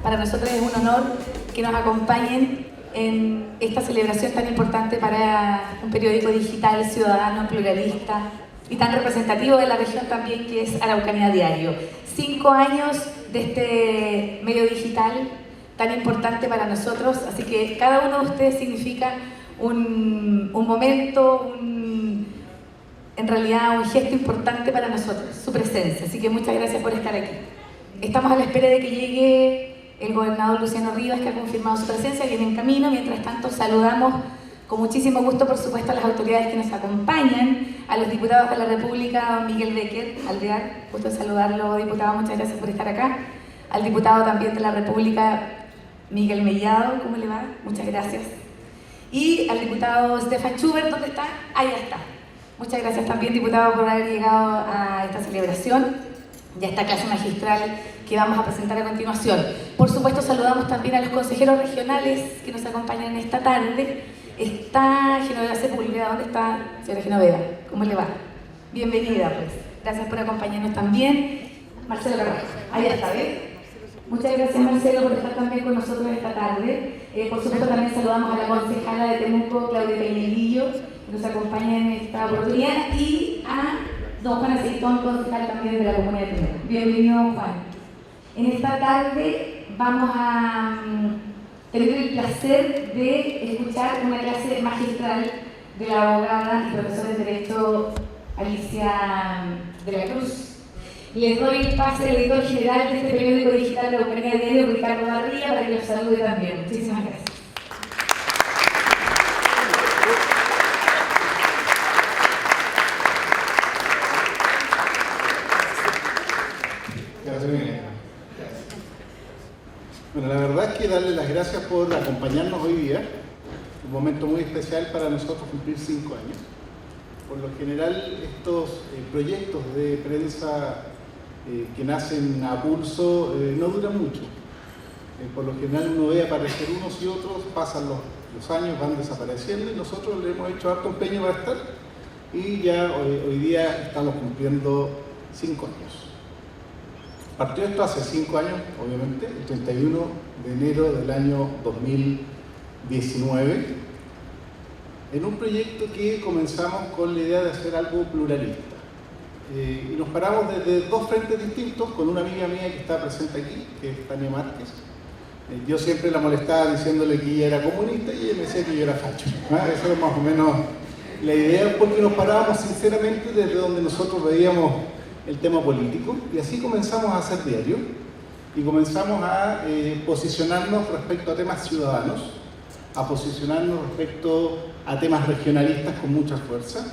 Para nosotros es un honor que nos acompañen en esta celebración tan importante para un periódico digital, ciudadano, pluralista y tan representativo de la región también, que es Araucanía Diario. 5 años de este medio digital tan importante para nosotros, así que cada uno de ustedes significa un momento, en realidad un gesto importante para nosotros, su presencia, así que muchas gracias por estar aquí. Estamos a la espera de que llegue el gobernador Luciano Rivas, que ha confirmado su presencia, viene en camino. Mientras tanto, saludamos con muchísimo gusto, por supuesto, a las autoridades que nos acompañan, a los diputados de la República, don Miguel Becker, Alvear, gusto de saludarlo, diputado, muchas gracias por estar acá. Al diputado también de la República, Miguel Mellado, ¿cómo le va? Muchas gracias. Y al diputado Stefan Schubert, ¿dónde está? Ahí está. Muchas gracias también, diputado, por haber llegado a esta celebración y a esta clase magistral que vamos a presentar a continuación. Por supuesto, saludamos también a los consejeros regionales que nos acompañan esta tarde. Está Genoveva Sepúlveda. ¿Dónde está, señora Genoveva? ¿Cómo le va? Bienvenida, pues. Gracias por acompañarnos también. Marcelo Carrasco. Ahí está, ¿ves? Muchas gracias, Marcelo, por estar también con nosotros esta tarde. Por supuesto, también saludamos a la concejala de Temuco, Claudia Peñalillo, que nos acompaña en esta oportunidad, y a don Juan Aceitón, concejal también de la Comunidad de Temuco. Bienvenido, Juan. En esta tarde vamos a tener el placer de escuchar una clase magistral de la abogada y profesora de Derecho Alicia de la Cruz. Les doy el pase al editor general de este periódico digital de Araucanía Diario, Ricardo Barría, para que los salude también. Muchísimas gracias. Gracias, Miguel. Bueno, la verdad es que darle las gracias por acompañarnos hoy día, un momento muy especial para nosotros cumplir 5 años. Por lo general, estos proyectos de prensa que nacen a pulso no duran mucho. Por lo general uno ve aparecer unos y otros, pasan los años, van desapareciendo, y nosotros le hemos hecho harto empeño para estar, y ya hoy día estamos cumpliendo 5 años. Partió esto hace 5 años, obviamente, el 31 de enero del año 2019, en un proyecto que comenzamos con la idea de hacer algo pluralista. Y nos paramos desde 2 frentes distintos, con una amiga mía que está presente aquí, que es Tania Márquez. Yo siempre la molestaba diciéndole que ella era comunista y ella me decía que yo era facho. Esa era más o menos la idea, porque nos parábamos sinceramente desde donde nosotros veíamos el tema político, y así comenzamos a hacer diario y comenzamos a posicionarnos respecto a temas ciudadanos, a posicionarnos respecto a temas regionalistas con mucha fuerza,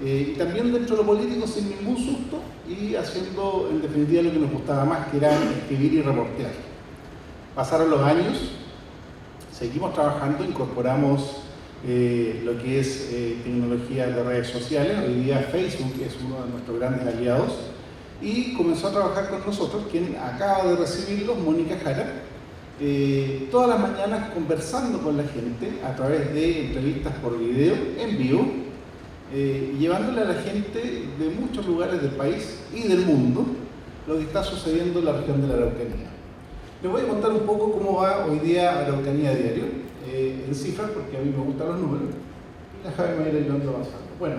y también dentro de lo político sin ningún susto, y haciendo en definitiva lo que nos gustaba más, que era escribir y reportear. Pasaron los años, seguimos trabajando, incorporamos lo que es tecnología de redes sociales. Hoy día Facebook es uno de nuestros grandes aliados, y comenzó a trabajar con nosotros quien acaba de recibirlos, Mónica Jara, todas las mañanas conversando con la gente a través de entrevistas por video en vivo, llevándole a la gente de muchos lugares del país y del mundo lo que está sucediendo en la región de la Araucanía. Les voy a contar un poco cómo va hoy día Araucanía Diario, en cifras, porque a mí me gustan los números, y la Javi me va a ir ayudando avanzando. Bueno,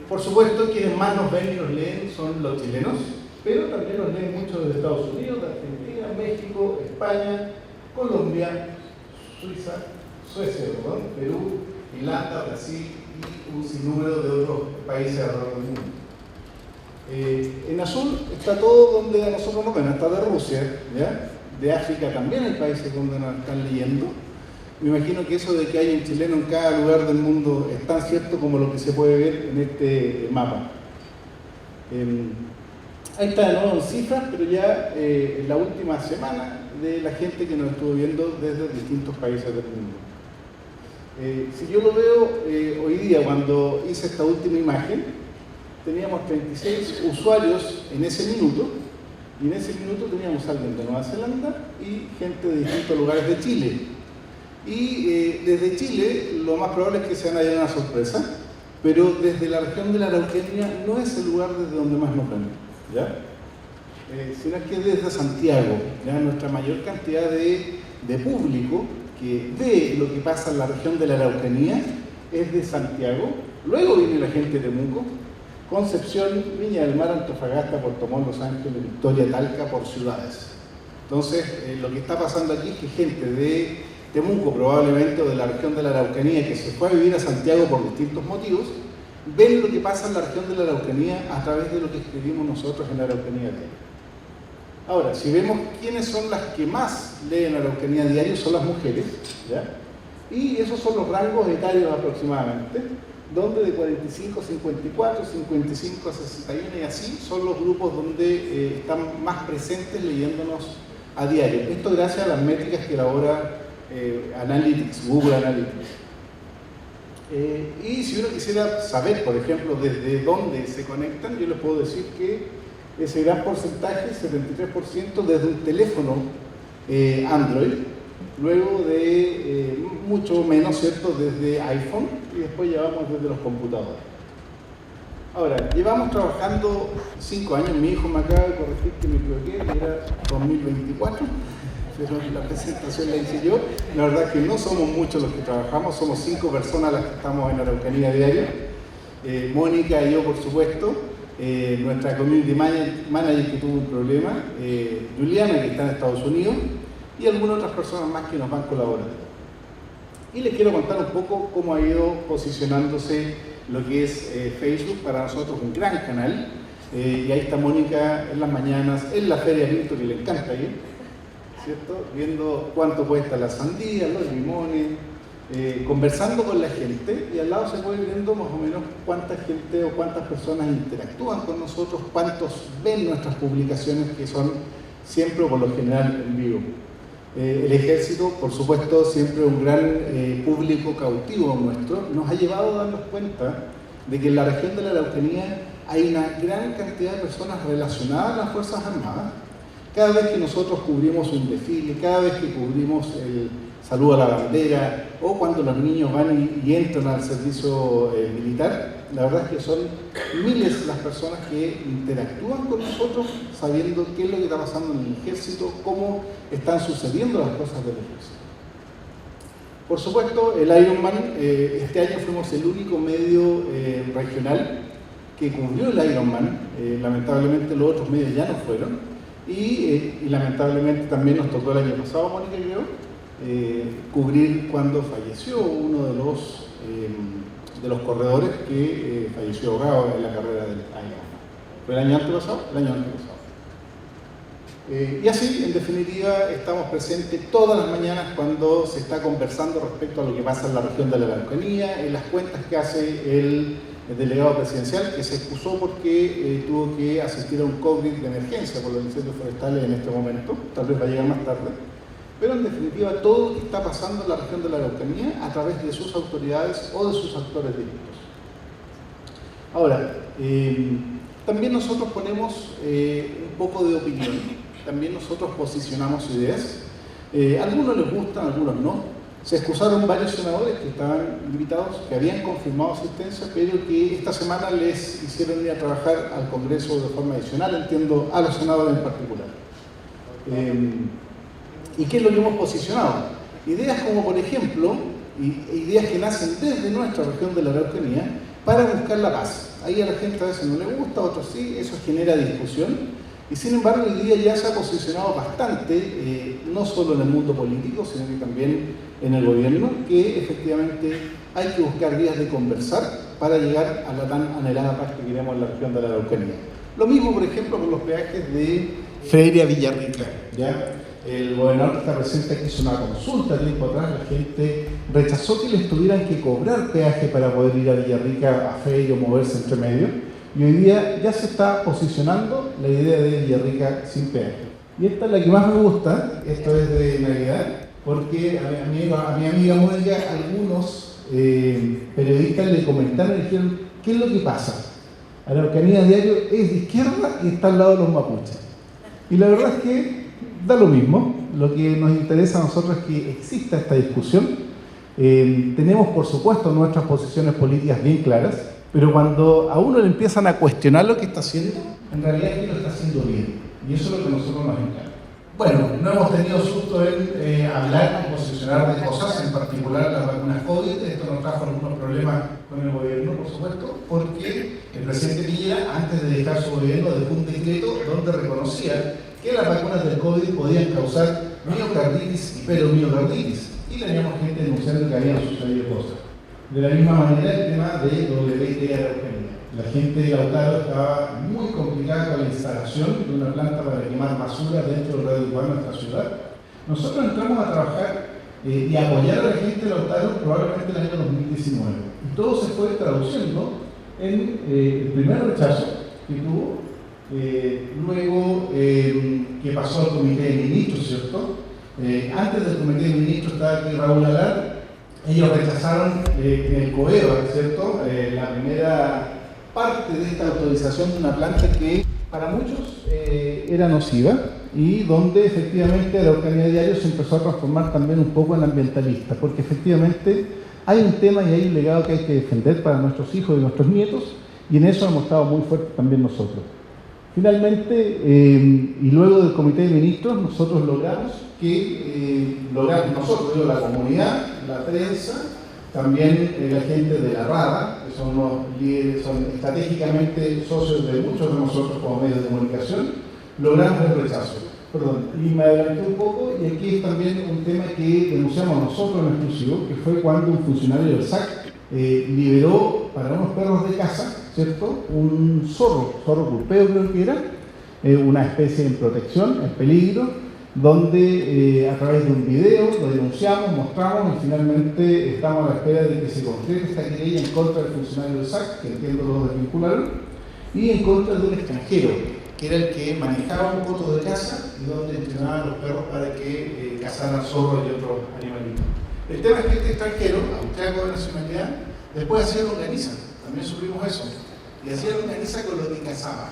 por supuesto, quienes más nos ven y nos leen son los chilenos, pero también nos leen muchos de Estados Unidos, de Argentina, México, España, Colombia, Suiza, Suecia, Perú, Irlanda, Brasil y un sinnúmero de otros países alrededor del mundo. En azul está todo donde a nosotros nos ven, está de Rusia, ¿ya? De África también hay países donde nos están leyendo. Me imagino que eso de que hay un chileno en cada lugar del mundo es tan cierto como lo que se puede ver en este mapa. Ahí está de nuevo en cifras, pero ya en la última semana, de la gente que nos estuvo viendo desde distintos países del mundo. Si yo lo veo hoy día, cuando hice esta última imagen, teníamos 36 usuarios en ese minuto, y en ese minuto teníamos alguien de Nueva Zelanda y gente de distintos lugares de Chile. Y desde Chile lo más probable es que se van a llevar una sorpresa, pero desde la región de la Araucanía no es el lugar desde donde más nos ven, ¿ya? sino que desde Santiago. ¿Ya? Nuestra mayor cantidad de público que ve lo que pasa en la región de la Araucanía es de Santiago. Luego viene la gente de Temuco, Concepción, Viña del Mar, Antofagasta, Puerto Montt, Los Ángeles, Victoria, Talca, por ciudades. Entonces, lo que está pasando aquí es que gente de Temuco, probablemente, o de la región de la Araucanía, que se fue a vivir a Santiago por distintos motivos, ven lo que pasa en la región de la Araucanía a través de lo que escribimos nosotros en la Araucanía Diario. Ahora, si vemos quiénes son las que más leen Araucanía Diario, son las mujeres, ¿ya? Y esos son los rangos etarios aproximadamente, donde de 45 a 54, 55 a 61 y así son los grupos donde están más presentes leyéndonos a diario. Esto gracias a las métricas que elabora Analytics, Google Analytics. Y si uno quisiera saber, por ejemplo, desde dónde se conectan, yo les puedo decir que ese gran porcentaje, 73%, desde un teléfono Android, luego de mucho menos, ¿cierto?, desde iPhone, y después llevamos desde los computadores. Ahora, llevamos trabajando 5 años, mi hijo me acaba de corregir que me equivoqué, era 2024, pero la presentación la hice yo. La verdad es que no somos muchos los que trabajamos, somos 5 personas las que estamos en Araucanía Diario, Mónica y yo, por supuesto, nuestra community manager que tuvo un problema, Juliana, que está en Estados Unidos, y algunas otras personas más que nos van colaborando. Y les quiero contar un poco cómo ha ido posicionándose lo que es Facebook, para nosotros un gran canal, y ahí está Mónica en las mañanas, en la Feria Pinto, que le encanta ir, ¿cierto? Viendo cuánto cuesta la sandía, los limones, conversando con la gente, y al lado se puede ir viendo más o menos cuánta gente o cuántas personas interactúan con nosotros, cuántos ven nuestras publicaciones, que son siempre o por lo general en vivo. El ejército, por supuesto, siempre un gran público cautivo nuestro, nos ha llevado a darnos cuenta de que en la región de la Araucanía hay una gran cantidad de personas relacionadas a las Fuerzas Armadas. Cada vez que nosotros cubrimos un desfile, cada vez que cubrimos el saludo a la bandera, o cuando los niños van y entran al servicio militar, la verdad es que son miles las personas que interactúan con nosotros sabiendo qué es lo que está pasando en el ejército, cómo están sucediendo las cosas del ejército. Por supuesto, el Ironman, este año fuimos el único medio regional que cubrió el Ironman. Lamentablemente los otros medios ya no fueron, y lamentablemente también nos tocó el año pasado, Mónica, creo, cubrir cuando falleció uno de los corredores que falleció ahogado en la carrera del Ironman. ¿Fue el año antepasado? El año antepasado. Y así, en definitiva, estamos presentes todas las mañanas cuando se está conversando respecto a lo que pasa en la región de la Araucanía, en las cuentas que hace el delegado presidencial, que se excusó porque tuvo que asistir a un COVID de emergencia por los incendios forestales en este momento, tal vez va a llegar más tarde. Pero en definitiva, todo lo que está pasando en la región de la Araucanía a través de sus autoridades o de sus actores directos. Ahora, también nosotros ponemos un poco de opinión. También nosotros posicionamos ideas. Algunos les gustan, algunos no. Se excusaron varios senadores que estaban invitados, que habían confirmado asistencia, pero que esta semana les hicieron ir a trabajar al Congreso de forma adicional, entiendo, a los senadores en particular. ¿Y qué es lo que hemos posicionado? Ideas como, por ejemplo, ideas que nacen desde nuestra región de la Araucanía para buscar la paz. Ahí a la gente a veces no le gusta, a otros sí, eso genera discusión. Y sin embargo, hoy día ya se ha posicionado bastante, no solo en el mundo político, sino que también en el gobierno, que efectivamente hay que buscar vías de conversar para llegar a la tan anhelada paz que queremos en la región de la Araucanía. Lo mismo, por ejemplo, con los peajes de Freire a Villarrica, ¿ya? El gobernador que está presente aquí hizo una consulta tiempo atrás, la gente rechazó que les tuvieran que cobrar peaje para poder ir a Villarrica, a Freire o moverse entre medio. Y hoy día ya se está posicionando la idea de Villarrica sin peaje. Y esta es la que más me gusta, esto es de Navidad, porque a mi amiga Mónica, algunos periodistas le comentaron y dijeron, ¿qué es lo que pasa? Araucanía Diario es de izquierda y está al lado de los mapuches. Y la verdad es que da lo mismo. Lo que nos interesa a nosotros es que exista esta discusión. Tenemos, por supuesto, nuestras posiciones políticas bien claras, pero cuando a uno le empiezan a cuestionar lo que está haciendo, en realidad es que lo está haciendo bien. Y eso es lo que a nosotros nos encanta. Bueno, no hemos tenido susto en hablar y posicionar de cosas, en particular las vacunas COVID. Esto nos trajo algunos problemas con el gobierno, por supuesto, porque el presidente Piñera, antes de dejar su gobierno, dejó un decreto donde reconocía que las vacunas del COVID podían causar miocarditis y peromiocarditis. Y teníamos gente denunciando que habían sucedido cosas. De la misma manera, el tema de WIT Araucanía. La gente de Lautaro estaba muy complicada con la instalación de una planta para quemar basura dentro del radio urbano de nuestra ciudad. Nosotros entramos a trabajar y a apoyar a la gente de Lautaro probablemente en el año 2019. Y todo se fue traduciendo en el primer rechazo que tuvo, luego que pasó al comité de ministros, ¿cierto? Antes del comité de ministros estaba aquí Raúl Alar. Ellos rechazaron en el COEVA, ¿cierto? La primera parte de esta autorización de una planta que para muchos era nociva y donde efectivamente Araucanía Diario se empezó a transformar también un poco en ambientalista, porque efectivamente hay un tema y hay un legado que hay que defender para nuestros hijos y nuestros nietos, y en eso hemos estado muy fuertes también nosotros. Finalmente, y luego del comité de ministros, nosotros logramos que, nosotros, la comunidad, la prensa, también la gente de la RADA, que son unos líderes, son estratégicamente socios de muchos de nosotros como medios de comunicación, logramos el rechazo. Perdón, y me adelanté un poco, y aquí es también un tema que denunciamos nosotros en exclusivo, que fue cuando un funcionario del SAC liberó para unos perros de caza, ¿cierto?, un zorro pulpeo creo que era, una especie en protección, en peligro, donde a través de un video lo denunciamos, mostramos y finalmente estamos a la espera de que se concrete esta querella en contra del funcionario del SAC, que entiendo lo desvincularon, y en contra de un extranjero, que era el que manejaba un coto de caza y donde entrenaba a los perros para que cazaran zorros y otros animalitos. El tema es que este extranjero, austriaco de nacionalidad, después hacía longaniza, también supimos eso, y hacía longaniza con lo que cazaba.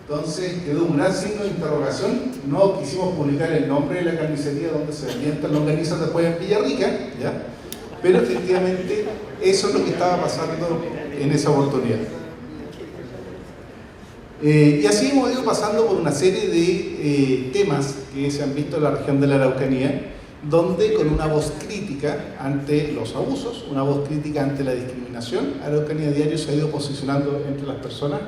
Entonces quedó un gran signo de interrogación. No quisimos publicar el nombre de la carnicería donde se vendían estas longanizas después en Villarrica, ¿ya? Pero efectivamente eso es lo que estaba pasando en esa oportunidad. Y así hemos ido pasando por una serie de temas que se han visto en la región de la Araucanía, donde con una voz crítica ante los abusos, una voz crítica ante la discriminación, Araucanía Diario se ha ido posicionando entre las personas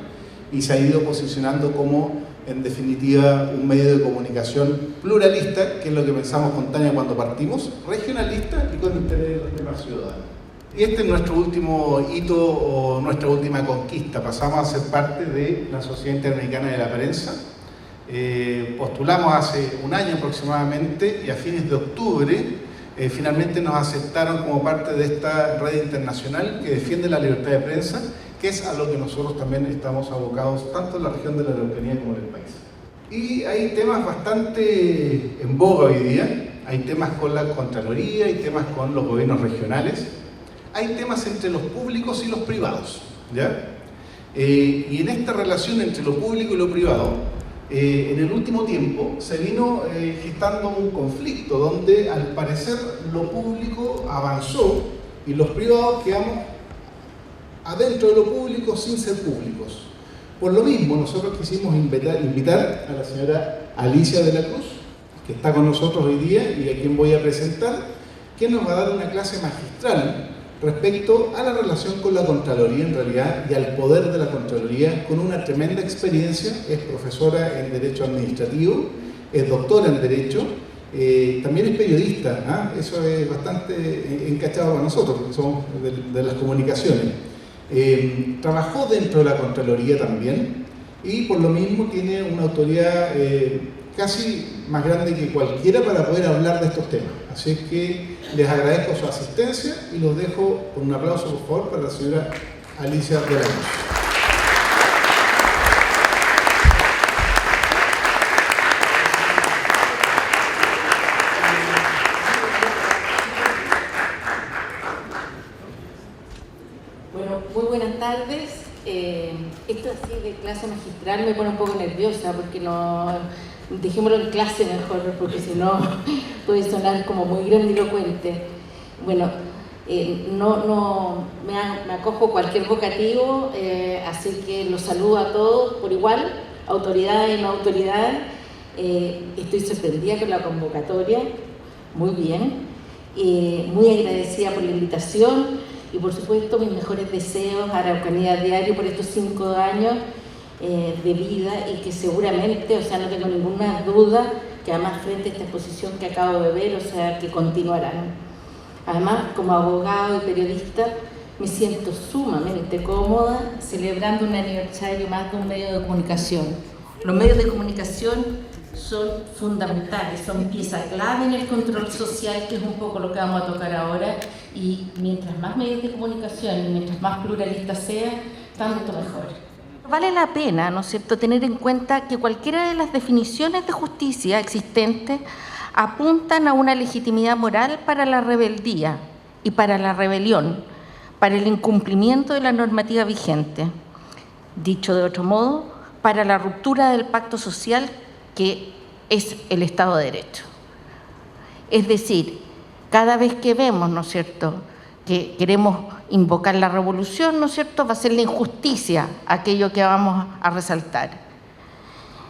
y se ha ido posicionando como, en definitiva, un medio de comunicación pluralista, que es lo que pensamos con Tania cuando partimos, regionalista y con interés de los temas ciudadanos. Y este es nuestro último hito o nuestra última conquista. Pasamos a ser parte de la Sociedad Interamericana de la Prensa. Postulamos hace un año aproximadamente y a fines de octubre finalmente nos aceptaron como parte de esta red internacional que defiende la libertad de prensa, que es a lo que nosotros también estamos abocados, tanto en la región de la Araucanía como en el país. Y hay temas bastante en boga hoy día, hay temas con la Contraloría, hay temas con los gobiernos regionales, hay temas entre los públicos y los privados, ¿ya? Y en esta relación entre lo público y lo privado, en el último tiempo se vino gestando un conflicto donde al parecer lo público avanzó y los privados quedamos adentro de lo público sin ser públicos. Por lo mismo, nosotros quisimos invitar a la señora Alicia de la Cruz, que está con nosotros hoy día y a quien voy a presentar, que nos va a dar una clase magistral respecto a la relación con la Contraloría en realidad y al poder de la Contraloría, con una tremenda experiencia. Es profesora en Derecho Administrativo, es doctora en Derecho, también es periodista, ¿ah? Eso es bastante encachado para nosotros, porque somos de las comunicaciones. Trabajó dentro de la Contraloría también y por lo mismo tiene una autoridad casi más grande que cualquiera para poder hablar de estos temas. Así es que les agradezco su asistencia y los dejo con un aplauso, por favor, para la señora Alicia de la Cruz. Bueno, muy buenas tardes. Esto así de clase magistral me pone un poco nerviosa porque no... Dejémoslo en clase mejor, porque si no puede sonar como muy grandilocuente. Bueno, me acojo cualquier vocativo, así que los saludo a todos por igual, autoridades y no autoridades, Estoy sorprendida con la convocatoria, muy bien, muy agradecida por la invitación y por supuesto mis mejores deseos a Araucanía Diario por estos 5 años de vida y que seguramente, o sea, no tengo ninguna duda que además frente a esta exposición que acabo de ver, o sea, que continuarán. Además, como abogado y periodista, me siento sumamente cómoda celebrando un aniversario más de un medio de comunicación. Los medios de comunicación son fundamentales, son pieza clave en el control social, que es un poco lo que vamos a tocar ahora, y mientras más medios de comunicación y mientras más pluralista sea, tanto mejor. Vale la pena, ¿no es cierto?, tener en cuenta que cualquiera de las definiciones de justicia existentes apuntan a una legitimidad moral para la rebeldía y para la rebelión, para el incumplimiento de la normativa vigente. Dicho de otro modo, para la ruptura del pacto social que es el Estado de Derecho. Es decir, cada vez que vemos, ¿no es cierto?, que queremos invocar la revolución, ¿no es cierto?, va a ser la injusticia aquello que vamos a resaltar.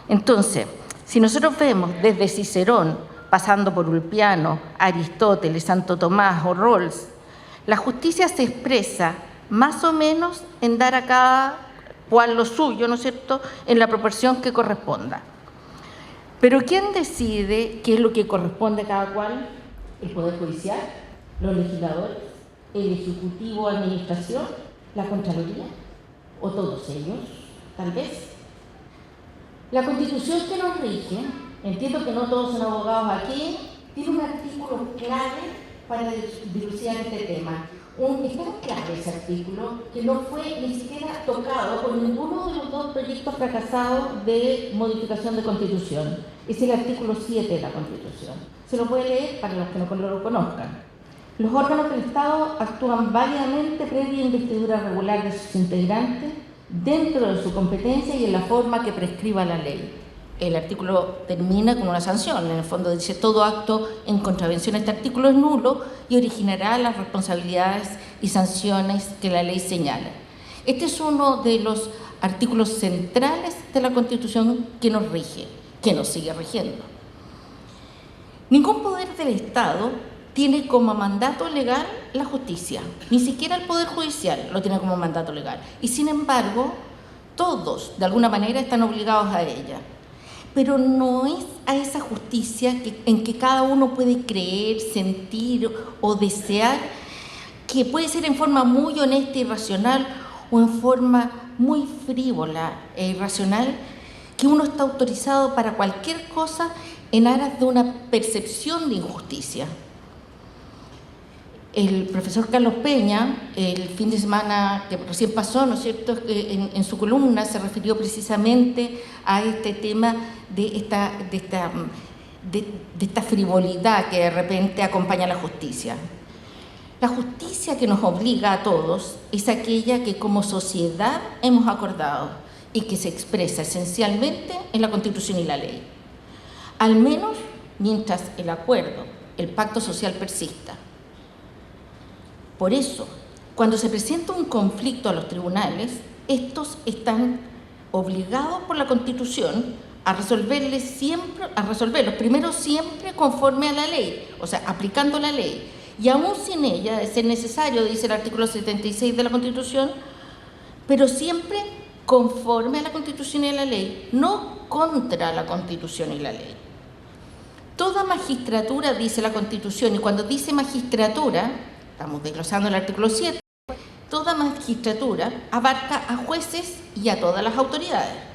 Entonces, si nosotros vemos desde Cicerón, pasando por Ulpiano, Aristóteles, Santo Tomás o Rawls, la justicia se expresa más o menos en dar a cada cual lo suyo, ¿no es cierto?, en la proporción que corresponda. Pero ¿quién decide qué es lo que corresponde a cada cual? ¿El Poder Judicial? ¿Los legisladores? ¿El Ejecutivo, Administración? ¿La Contraloría? ¿O todos ellos? Tal vez. La Constitución que nos rige, entiendo que no todos son abogados aquí, tiene un artículo clave para dilucidar este tema. Está claro ese artículo, que no fue ni siquiera tocado por ninguno de los 2 proyectos fracasados de modificación de Constitución. Es el artículo 7 de la Constitución. Se lo puede leer para los que no lo conozcan. Los órganos del Estado actúan válidamente previa investidura regular de sus integrantes dentro de su competencia y en la forma que prescriba la ley. El artículo termina con una sanción, en el fondo dice todo acto en contravención a este artículo es nulo y originará las responsabilidades y sanciones que la ley señala. Este es uno de los artículos centrales de la Constitución que nos rige, que nos sigue rigiendo. Ningún poder del Estado tiene como mandato legal la justicia, ni siquiera el Poder Judicial lo tiene como mandato legal. Y sin embargo, todos de alguna manera están obligados a ella. Pero no es a esa justicia en que cada uno puede creer, sentir o desear, que puede ser en forma muy honesta y racional o en forma muy frívola e irracional, que uno está autorizado para cualquier cosa en aras de una percepción de injusticia. El profesor Carlos Peña, el fin de semana que recién pasó, ¿no es cierto?, en su columna se refirió precisamente a este tema de esta frivolidad que de repente acompaña a la justicia. La justicia que nos obliga a todos es aquella que como sociedad hemos acordado y que se expresa esencialmente en la Constitución y la ley, al menos mientras el acuerdo, el pacto social persista. Por eso, cuando se presenta un conflicto a los tribunales, estos están obligados por la Constitución a resolverlos primero siempre conforme a la ley, o sea, aplicando la ley, y aún sin ella, de ser necesario, dice el artículo 76 de la Constitución, pero siempre conforme a la Constitución y a la ley, no contra la Constitución y la ley. Toda magistratura, dice la Constitución, y cuando dice magistratura, estamos desglosando el artículo 7, toda magistratura abarca a jueces y a todas las autoridades.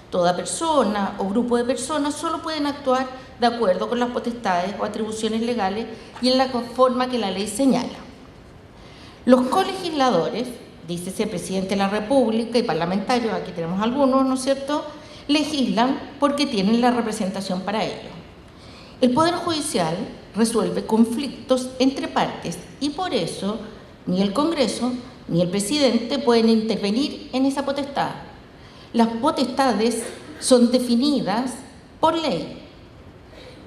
Toda persona o grupo de personas solo pueden actuar de acuerdo con las potestades o atribuciones legales y en la forma que la ley señala. Los colegisladores, dícese presidente de la República y parlamentarios, aquí tenemos algunos, ¿no es cierto?, legislan porque tienen la representación para ello. El Poder Judicial resuelve conflictos entre partes y por eso ni el Congreso ni el presidente pueden intervenir en esa potestad. Las potestades son definidas por ley.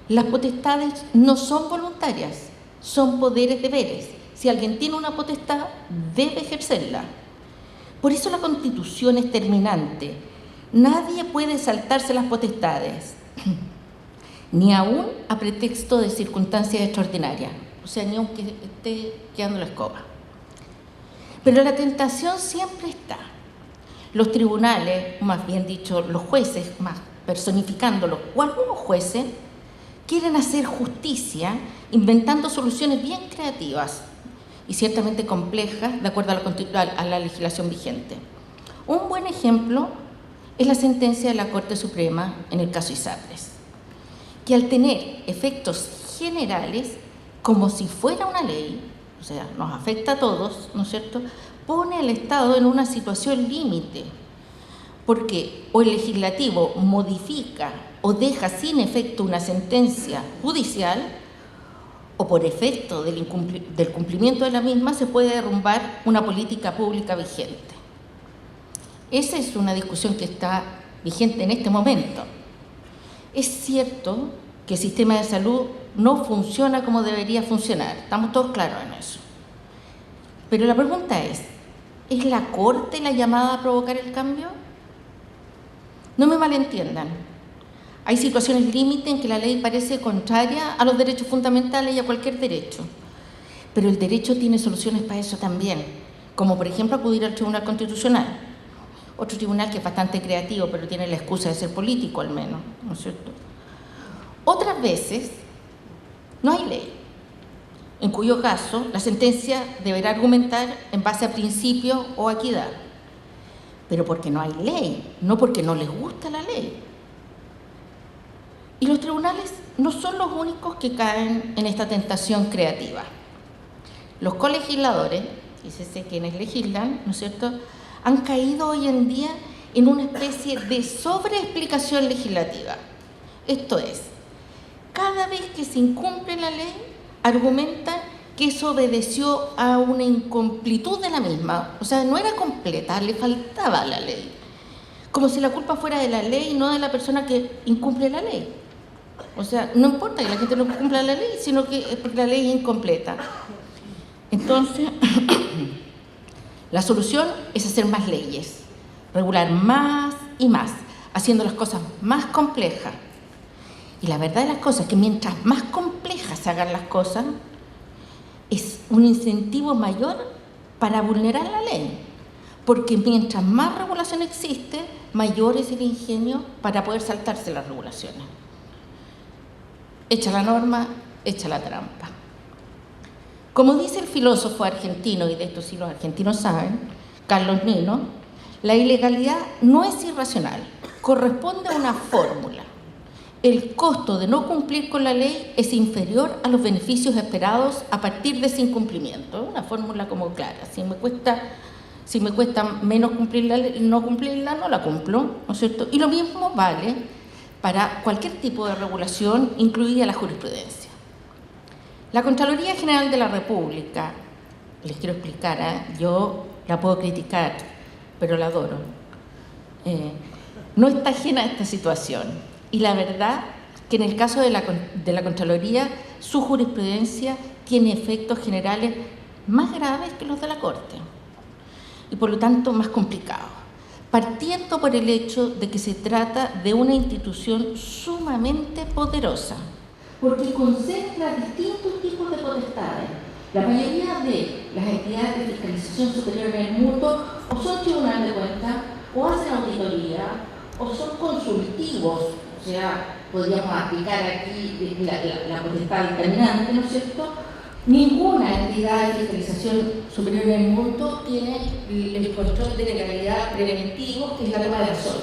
Las potestades no son voluntarias, son poderes-deberes. Si alguien tiene una potestad, debe ejercerla. Por eso la Constitución es terminante. Nadie puede saltarse las potestades. ni aún a pretexto de circunstancias extraordinarias, o sea, ni aunque esté quedando la escoba. Pero la tentación siempre está. Los tribunales, más bien dicho, los jueces, más personificándolos, o algunos jueces, quieren hacer justicia inventando soluciones bien creativas y ciertamente complejas de acuerdo a la legislación vigente. Un buen ejemplo es la sentencia de la Corte Suprema en el caso ISAPRES, que al tener efectos generales, como si fuera una ley, o sea, nos afecta a todos, ¿no es cierto?, pone al Estado en una situación límite, porque o el legislativo modifica o deja sin efecto una sentencia judicial, o por efecto del cumplimiento de la misma se puede derrumbar una política pública vigente. Esa es una discusión que está vigente en este momento. Es cierto que el sistema de salud no funciona como debería funcionar, estamos todos claros en eso. Pero la pregunta es la Corte la llamada a provocar el cambio? No me malentiendan. Hay situaciones límite en que la ley parece contraria a los derechos fundamentales y a cualquier derecho. Pero el derecho tiene soluciones para eso también, como por ejemplo acudir al Tribunal Constitucional. Otro tribunal que es bastante creativo, pero tiene la excusa de ser político al menos, ¿no es cierto? Otras veces no hay ley, en cuyo caso la sentencia deberá argumentar en base a principios o equidad. Pero porque no hay ley, no porque no les gusta la ley. Y los tribunales no son los únicos que caen en esta tentación creativa. Los colegisladores, fíjense quienes legislan, ¿no es cierto?, han caído hoy en día en una especie de sobreexplicación legislativa. Esto es, cada vez que se incumple la ley, argumentan que eso obedeció a una incompletud de la misma. O sea, no era completa, le faltaba a la ley. Como si la culpa fuera de la ley y no de la persona que incumple la ley. O sea, no importa que la gente no cumpla la ley, sino que es porque la ley es incompleta. Entonces, la solución es hacer más leyes, regular más y más, haciendo las cosas más complejas. Y la verdad de las cosas es que mientras más complejas se hagan las cosas, es un incentivo mayor para vulnerar la ley. Porque mientras más regulación existe, mayor es el ingenio para poder saltarse las regulaciones. Echa la norma, echa la trampa. Como dice el filósofo argentino, y de esto sí los argentinos saben, Carlos Nino, la ilegalidad no es irracional, corresponde a una fórmula. El costo de no cumplir con la ley es inferior a los beneficios esperados a partir de ese incumplimiento. Una fórmula como clara. Si me cuesta menos cumplirla, no la cumplo, ¿no es cierto? Y lo mismo vale para cualquier tipo de regulación, incluida la jurisprudencia. La Contraloría General de la República, les quiero explicar, yo la puedo criticar, pero la adoro, no está ajena a esta situación. Y la verdad que en el caso de la Contraloría, su jurisprudencia tiene efectos generales más graves que los de la Corte y por lo tanto más complicados, partiendo por el hecho de que se trata de una institución sumamente poderosa, porque concentra distintos tipos de potestades. La mayoría de las entidades de fiscalización superior en el mundo o son tribunales de cuentas, o hacen auditoría, o son consultivos. O sea, podríamos aplicar aquí la potestad determinante, ¿no es cierto? Ninguna entidad de fiscalización superior en el mundo tiene el control de legalidad preventivo, que es la toma de razón.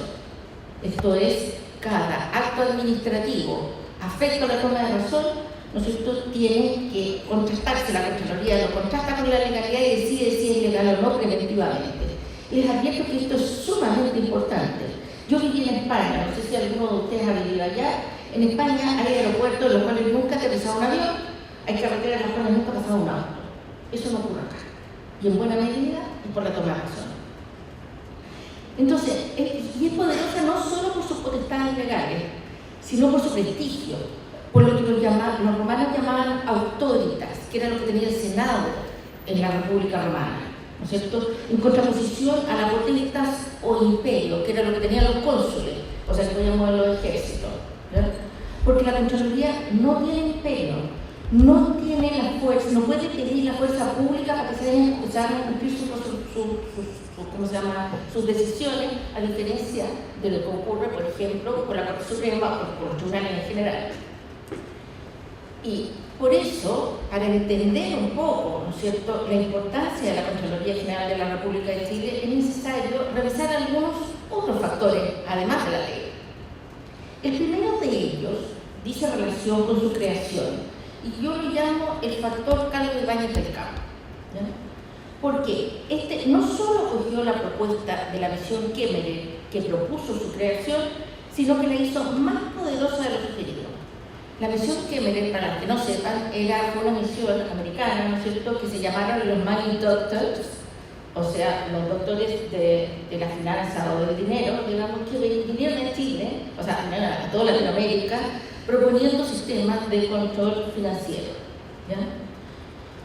Esto es, cada acto administrativo afecta a la toma de razón, ¿no es cierto?, tiene que contrastarse, la Contraloría lo contrasta con la legalidad y decide si es legal o no preventivamente. Les advierto que esto es sumamente importante. Yo viví en España, no sé si alguno de ustedes ha vivido allá. En España hay aeropuertos en los cuales nunca aterriza un avión, hay carreteras en las cuales nunca ha pasado un auto. Eso no ocurre acá. Y en buena medida es por la toma de razón. Entonces, y es poderosa no solo por sus potestades legales, sino por su prestigio, por lo que los romanos llamaban autoritas, que era lo que tenía el Senado en la República Romana, ¿no es cierto?, en contraposición a la potestas o imperio, que era lo que tenían los cónsules, o sea, que podían mover los ejércitos, ¿verdad? porque la Contraloría no tiene imperio, no tiene la fuerza, no puede pedir la fuerza pública para que se vayan a cumplir sus decisiones, a diferencia de lo que ocurre, por ejemplo, con la Corte Suprema o con los tribunales en general. Y por eso, para entender un poco, ¿no es cierto?, la importancia de la Contraloría General de la República de Chile, es necesario revisar algunos otros factores, además de la ley. El primero de ellos dice relación con su creación, y yo lo llamo el factor Carlos Ibáñez del Campo. ¿Ya? Porque este no solo cogió la propuesta de la misión Kemmerer que propuso su creación, sino que la hizo más poderosa de lo sugerido. La misión Kemmerer, para los que no sepan, fue una misión americana, ¿no es cierto?, que se llamaron los Money Doctors, o sea, los doctores de la finanza o del dinero, digamos, que vinieron a Chile, o sea, a toda Latinoamérica, proponiendo sistemas de control financiero. ¿Ya?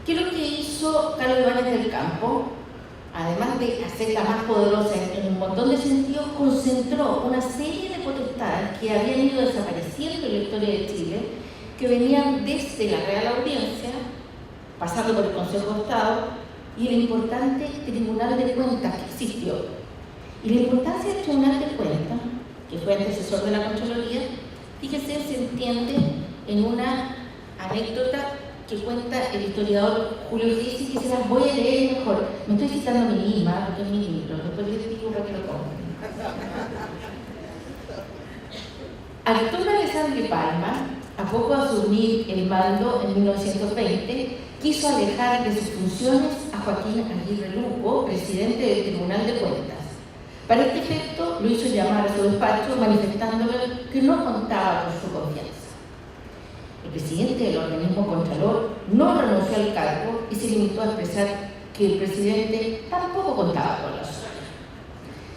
¿Qué es lo que hizo Carlos Ibáñez del Campo? Además de hacerla más poderosa en un montón de sentidos, concentró una serie de potestades que habían ido desapareciendo en la historia de Chile, que venían desde la Real Audiencia, pasando por el Consejo de Estado, y el importante Tribunal de Cuentas que existió. Y la importancia del Tribunal de Cuentas, que fue antecesor de la Contraloría, fíjese, se entiende en una anécdota que cuenta el historiador Julio Grisi, que se las voy a leer mejor. Me estoy citando a mí misma, porque es mi libro, después les digo para que lo compren. Arturo Alessandri Palma, a poco de asumir el mando en 1920, quiso alejar de sus funciones a Joaquín Aguirre Lugo, presidente del Tribunal de Cuentas. Para este efecto, lo hizo llamar a su despacho manifestándole que no contaba con su confianza. El presidente del organismo contralor no renunció al cargo y se limitó a expresar que el presidente tampoco contaba con la suya.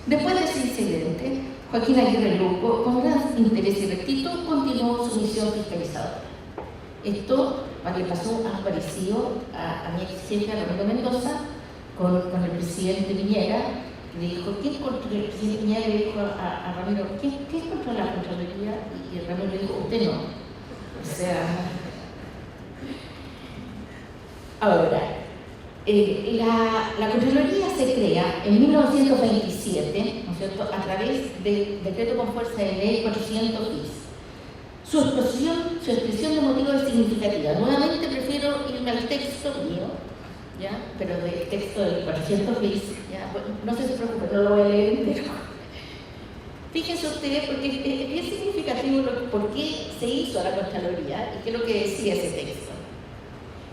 Después de ese incidente, Joaquín Aguirre Lugo, con gran interés y rectitud, continuó su misión fiscalizadora. Esto le pasó algo parecido a mi ex jefe Ramiro Mendoza con el presidente Piñera. Le dijo, ¿quién controla? El presidente Piñera le dijo a Ramiro, ¿quién controla la Contraloría? Y Ramiro le dijo, usted no. O sea, ahora, la Contraloría se crea en 1927, ¿no es cierto?, a través del decreto con fuerza de ley 400 bis. Su expresión de motivo es significativa. Nuevamente prefiero irme al texto mío, ¿ya?, pero del texto del 400 bis, ¿ya? Bueno, no se preocupe, no lo voy a leer entero. Fíjense ustedes, porque es bien significativo por qué se hizo la Contraloría y qué es lo que decía ese texto.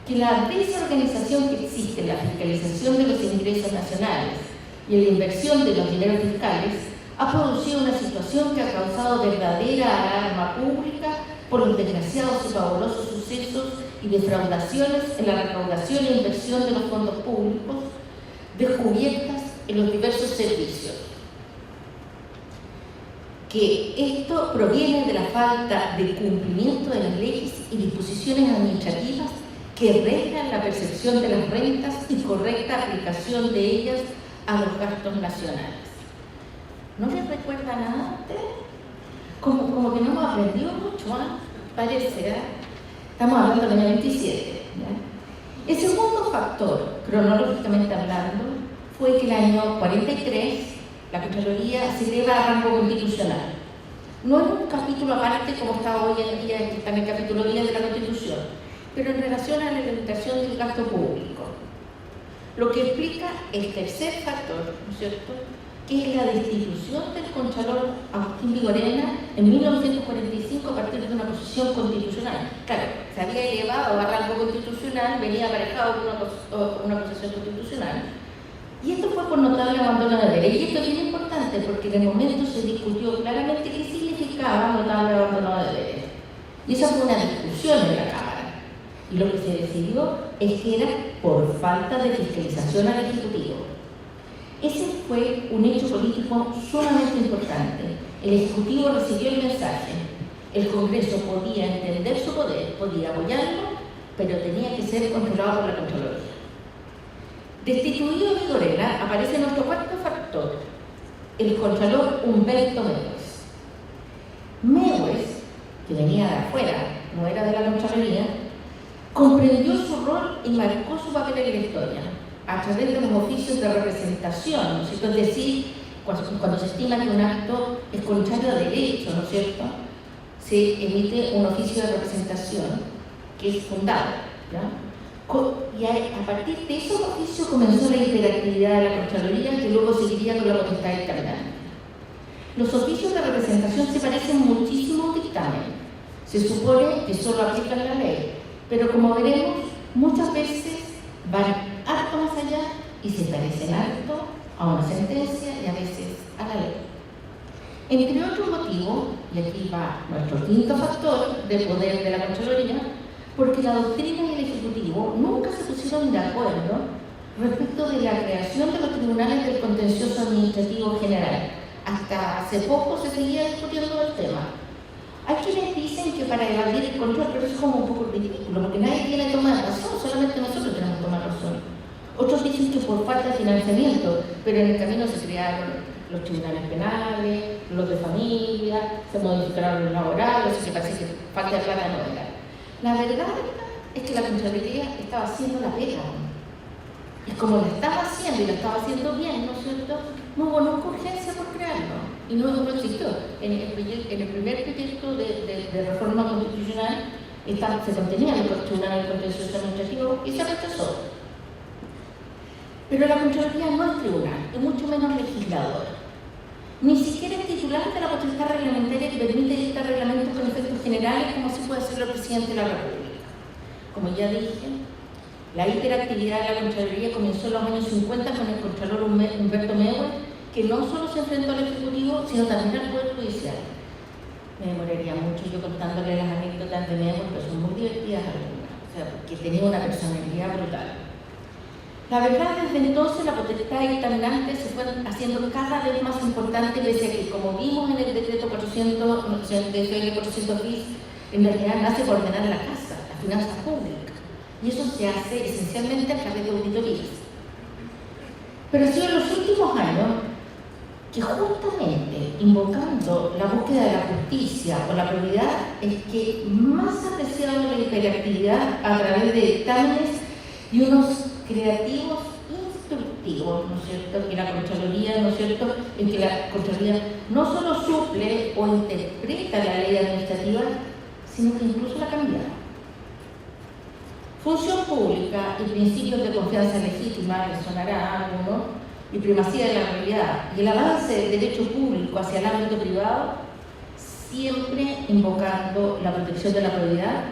Que la desorganización que existe en la fiscalización de los ingresos nacionales y en la inversión de los dineros fiscales ha producido una situación que ha causado verdadera alarma pública por los desgraciados y pavorosos sucesos y defraudaciones en la recaudación e inversión de los fondos públicos descubiertas en los diversos servicios. Que esto proviene de la falta de cumplimiento de las leyes y disposiciones administrativas que reglan la percepción de las rentas y correcta aplicación de ellas a los gastos nacionales. ¿No les recuerda nada a ustedes? Como que no hemos aprendido mucho, ¿eh? Parece, ¿eh? Estamos hablando del año 27. ¿Ya? El segundo factor, cronológicamente hablando, fue que el año 43 la Contraloría se eleva a rango constitucional. No en un capítulo aparte como está hoy en día, que está en el capítulo 10 de la Constitución, pero en relación a la limitación del gasto público. Lo que explica el tercer factor, ¿no es cierto?, que es la destitución del Contralor Agustín Vigorena en 1945 a partir de una posición constitucional. Claro, se había elevado a rango constitucional, venía aparejado con una posición constitucional, y esto fue por notable abandono de deberes. Y esto es bien importante porque en el momento se discutió claramente qué significaba notable abandono de deberes. Y esa fue una discusión en la Cámara. Y lo que se decidió es que era por falta de fiscalización al Ejecutivo. Ese fue un hecho político sumamente importante. El Ejecutivo recibió el mensaje. El Congreso podía entender su poder, podía apoyarlo, pero tenía que ser controlado por la Contraloría. Destituido Vigorena, aparece nuestro cuarto factor, el Contralor Humberto Mewes. Mewes, que venía de afuera, no era de la Contraloría, comprendió su rol y marcó su papel en la historia a través de los oficios de representación, ¿no es cierto? Es decir, cuando se estima que un acto es contrario a derecho, ¿no es cierto?, se emite un oficio de representación que es fundado, ¿ya? Y a partir de esos oficios comenzó la hiperactividad de la Contraloría, que luego seguiría con la potestad dictaminante. Los oficios de representación se parecen muchísimo a un dictamen. Se supone que solo aplican la ley, pero como veremos, muchas veces van harto más allá y se parecen harto a una sentencia y a veces a la ley. Entre otros motivos, y aquí va nuestro quinto factor de poder de la Contraloría, porque la doctrina y el Ejecutivo nunca se pusieron de acuerdo respecto de la creación de los tribunales del contencioso administrativo general. Hasta hace poco se seguía discutiendo el tema. Hay quienes dicen que para evadir el control, pero eso es como un poco ridículo, porque nadie tiene toma de razón, solamente nosotros tenemos toma de razón. Otros dicen que por falta de financiamiento, pero en el camino se crearon los tribunales penales, los de familia, se modificaron los laborales, así que parece que falta de plata no era. La verdad es que la Contraloría estaba haciendo la pega. Y como la estaba haciendo y la estaba haciendo bien, ¿no es cierto?, no hubo nunca urgencia por crearlo. Y no existió. En el primer proyecto de reforma constitucional se contenía el Tribunal del Contencioso Administrativo y se rechazó. Pero la Contraloría no es tribunal, y mucho menos legislador. Ni siquiera es titular de la potestad reglamentaria que permite dictar reglamentos con efectos generales, como se puede hacer el presidente de la República. Como ya dije, la hiperactividad de la Contraloría comenzó en los años 50 con el Contralor Humberto Mehuel, que no solo se enfrentó al Ejecutivo, sino también al Poder Judicial. Me demoraría mucho yo contándole las anécdotas de Mehuel, pero son muy divertidas algunas, o sea, porque tenía una personalidad brutal. La verdad, desde entonces la potestad dictaminante se fue haciendo cada vez más importante, pese a que, como vimos en el decreto 400, DFL 400 bis, en realidad nace por ordenar la casa, las finanzas públicas, y eso se hace esencialmente a través de auditorías. Pero ha sido en los últimos años que justamente invocando la búsqueda de la justicia o la probidad es que más ha apreciado la hiperactividad a través de dictámenes y unos creativos instructivos, ¿no es cierto?, que la Contraloría, ¿no es cierto?, en que la Contraloría no solo suple o interpreta la ley administrativa, sino que incluso la cambia. Función pública y principios de confianza legítima, les sonará a alguno, y primacía de la realidad, y el avance del derecho público hacia el ámbito privado, siempre invocando la protección de la probidad,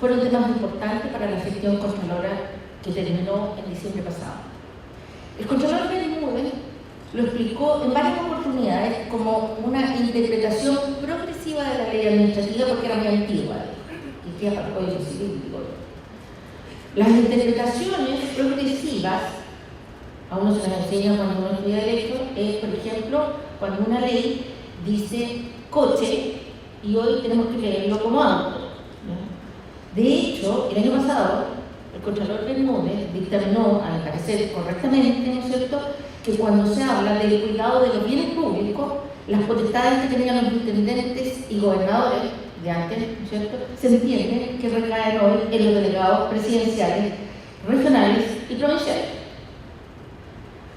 fueron temas importantes para la gestión contralora que terminó en diciembre pasado. El Contralor Bermúdez lo explicó en varias oportunidades como una interpretación progresiva de la ley administrativa, porque era muy antigua, y que para el Código Civil. Las interpretaciones progresivas, a uno se las enseña cuando uno estudia Derecho, es, por ejemplo, cuando una ley dice coche y hoy tenemos que leerlo como auto. De hecho, el año pasado, el Contralor Bermúdez dictaminó, al parecer correctamente, ¿no es cierto?, que cuando se habla del cuidado de los bienes públicos, las potestades que tenían los intendentes y gobernadores de antes, ¿no es cierto?, se entiende que recaen hoy en los delegados presidenciales, regionales y provinciales.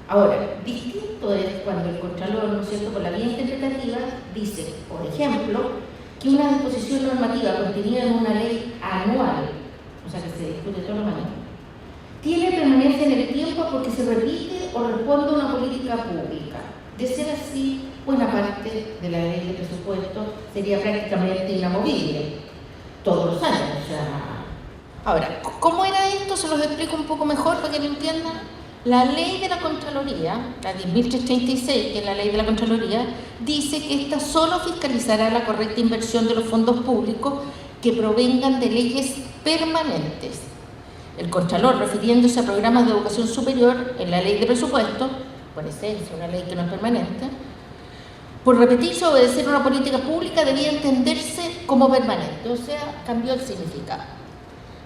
Ahora, distinto es cuando el Contralor, ¿no es cierto?, por la vía interpretativa, dice, por ejemplo, que una disposición normativa contenida en una ley anual, o sea que se discute todos los años, tiene permanencia en el tiempo porque se repite o responde a una política pública. De ser así, buena parte de la ley de presupuesto sería prácticamente inamovible todos los años. O sea... Ahora, ¿cómo era esto? Se los explico un poco mejor para que lo entiendan. La ley de la Contraloría, la 10.336, que es la ley de la Contraloría, dice que ésta solo fiscalizará la correcta inversión de los fondos públicos que provengan de leyes permanentes. El Contralor, refiriéndose a programas de educación superior en la ley de presupuesto, por esencia una ley que no es permanente, por repetirse o obedecer una política pública debía entenderse como permanente, o sea, cambió el significado.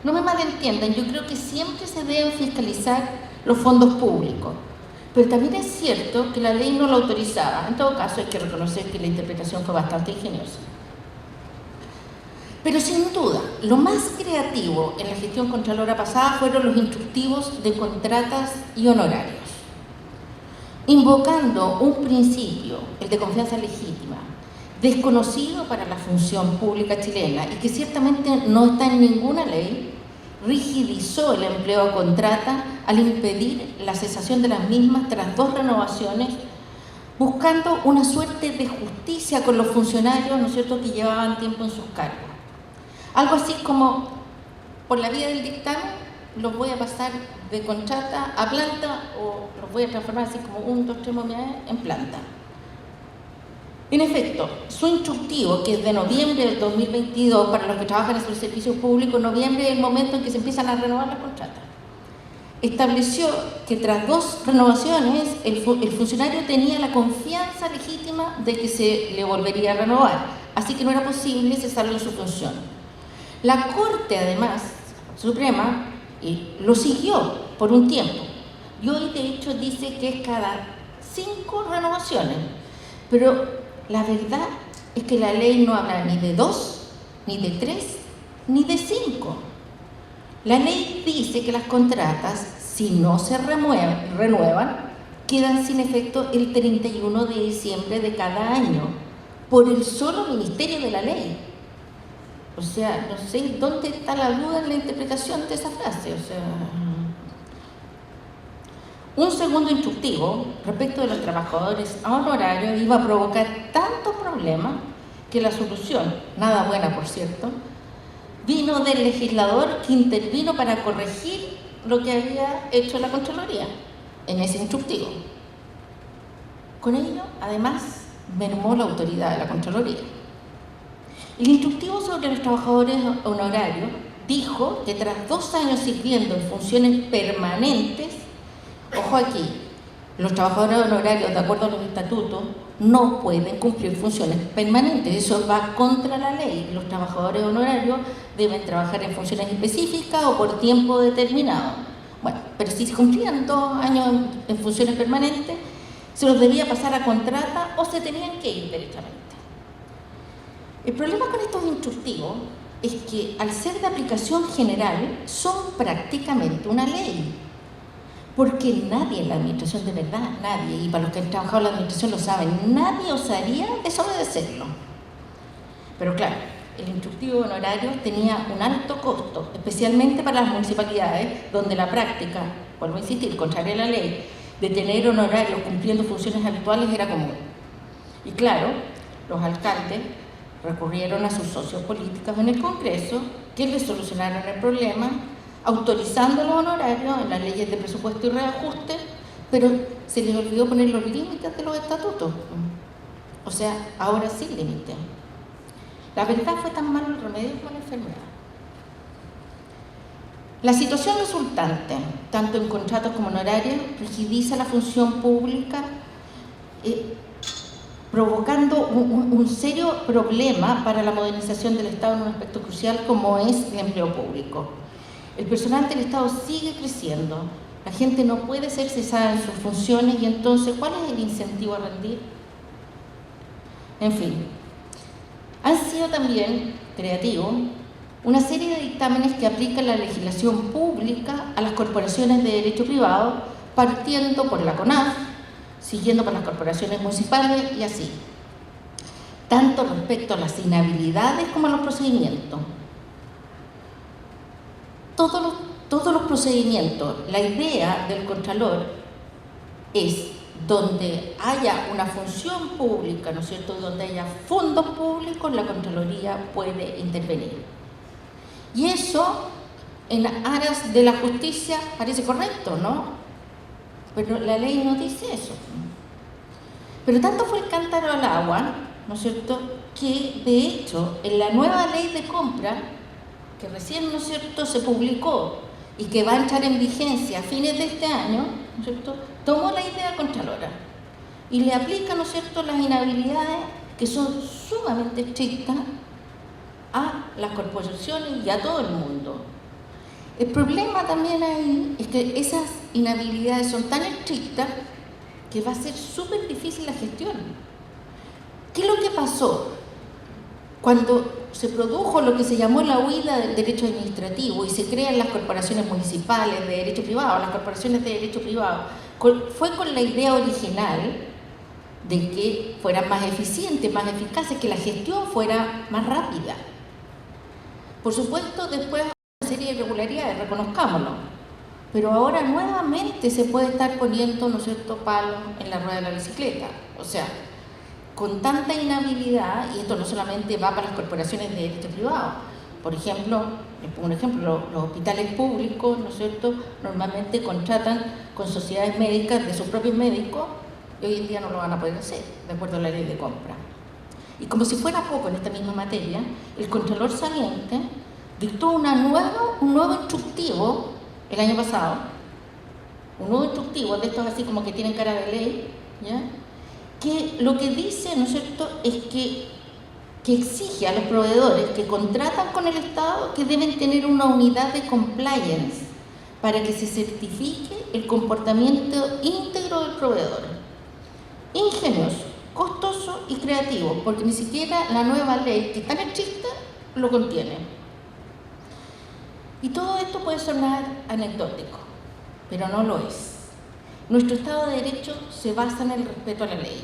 No me malentiendan, yo creo que siempre se deben fiscalizar los fondos públicos, pero también es cierto que la ley no lo autorizaba. En todo caso, hay que reconocer que la interpretación fue bastante ingeniosa. Pero sin duda, lo más creativo en la gestión contralora pasada fueron los instructivos de contratas y honorarios, invocando un principio, el de confianza legítima, desconocido para la función pública chilena y que ciertamente no está en ninguna ley. Rigidizó el empleo a contrata al impedir la cesación de las mismas tras 2 renovaciones, buscando una suerte de justicia con los funcionarios, ¿no es cierto?, que llevaban tiempo en sus cargos. Algo así como, por la vía del dictamen, los voy a pasar de contrata a planta o los voy a transformar así como 1, 2, 3 en planta. En efecto, su instructivo, que es de noviembre del 2022, para los que trabajan en el servicio público, noviembre es el momento en que se empiezan a renovar las contratas, estableció que tras 2 renovaciones el funcionario tenía la confianza legítima de que se le volvería a renovar, así que no era posible cesarlo en su función. La Corte, además, Suprema, lo siguió por un tiempo y hoy de hecho dice que es cada 5 renovaciones, pero la verdad es que la ley no habla ni de 2, ni de 3, ni de 5. La ley dice que las contratas, si no se renuevan, quedan sin efecto el 31 de diciembre de cada año, por el solo ministerio de la ley. O sea, no sé dónde está la duda en la interpretación de esa frase. O sea, un segundo instructivo respecto de los trabajadores a honorarios iba a provocar tantos problemas que la solución, nada buena por cierto, vino del legislador que intervino para corregir lo que había hecho la Contraloría en ese instructivo. Con ello, además, mermó la autoridad de la Contraloría. El instructivo sobre los trabajadores honorarios dijo que tras 2 años sirviendo en funciones permanentes, ojo aquí, los trabajadores honorarios, de acuerdo a los estatutos, no pueden cumplir funciones permanentes. Eso va contra la ley. Los trabajadores honorarios deben trabajar en funciones específicas o por tiempo determinado. Bueno, pero si se cumplían 2 años en funciones permanentes, se los debía pasar a contrata o se tenían que ir directamente. El problema con estos instructivos es que, al ser de aplicación general, son prácticamente una ley. Porque nadie en la administración, de verdad, nadie, y para los que han trabajado en la administración lo saben, nadie osaría desobedecerlo. Pero claro, el instructivo de honorarios tenía un alto costo, especialmente para las municipalidades, donde la práctica, vuelvo a insistir, contraria a la ley, de tener honorarios cumpliendo funciones habituales era común. Y claro, los alcaldes recurrieron a sus socios políticos en el Congreso, que les solucionaron el problema, autorizando los honorarios en las leyes de presupuesto y reajuste, pero se les olvidó poner los límites de los estatutos. O sea, ahora sí límite. La verdad fue tan malo el remedio como la enfermedad. La situación resultante, tanto en contratos como honorarios, rigidiza la función pública, provocando un serio problema para la modernización del Estado en un aspecto crucial como es el empleo público. El personal del Estado sigue creciendo, la gente no puede ser cesada en sus funciones y entonces, ¿cuál es el incentivo a rendir? En fin, han sido también creativos una serie de dictámenes que aplican la legislación pública a las corporaciones de derecho privado, partiendo por la CONAF, siguiendo por las corporaciones municipales y así, tanto respecto a las inhabilidades como a los procedimientos. Todos los procedimientos, la idea del Contralor es donde haya una función pública, ¿no es cierto?, donde haya fondos públicos, la Contraloría puede intervenir. Y eso, en aras de la justicia, parece correcto, ¿no? Pero la ley no dice eso. Pero tanto fue el cántaro al agua, ¿no es cierto?, que de hecho en la nueva ley de compra, que recién, ¿no es cierto?, se publicó y que va a entrar en vigencia a fines de este año, ¿no es cierto?, tomó la idea contralora y le aplica, ¿no es cierto?, las inhabilidades que son sumamente estrictas a las corporaciones y a todo el mundo. El problema también ahí es que esas inhabilidades son tan estrictas que va a ser súper difícil la gestión. ¿Qué es lo que pasó? cuando se produjo lo que se llamó la huida del derecho administrativo y se crean las corporaciones municipales de derecho privado, las corporaciones de derecho privado, fue con la idea original de que fueran más eficientes, más eficaces, que la gestión fuera más rápida. Por supuesto, después una serie de irregularidades, reconozcámoslo, pero ahora nuevamente se puede estar poniendo, ¿no es cierto?, palos en la rueda de la bicicleta. O sea, con tanta inhabilidad, y esto no solamente va para las corporaciones de derecho privado, por ejemplo, les pongo un ejemplo, los hospitales públicos, ¿no es cierto?, normalmente contratan con sociedades médicas de sus propios médicos, y hoy en día no lo van a poder hacer, de acuerdo a la ley de compra. Y como si fuera poco en esta misma materia, el Contralor saliente dictó un nuevo instructivo el año pasado, un nuevo instructivo de estos así como que tienen cara de ley, ¿ya?, que lo que dice, ¿no es cierto?, es que exige a los proveedores que contratan con el Estado que deben tener una unidad de compliance para que se certifique el comportamiento íntegro del proveedor. Ingenioso, costoso y creativo, porque ni siquiera la nueva ley, que es tan estricta, lo contiene. Y todo esto puede sonar anecdótico, pero no lo es. Nuestro Estado de Derecho se basa en el respeto a la ley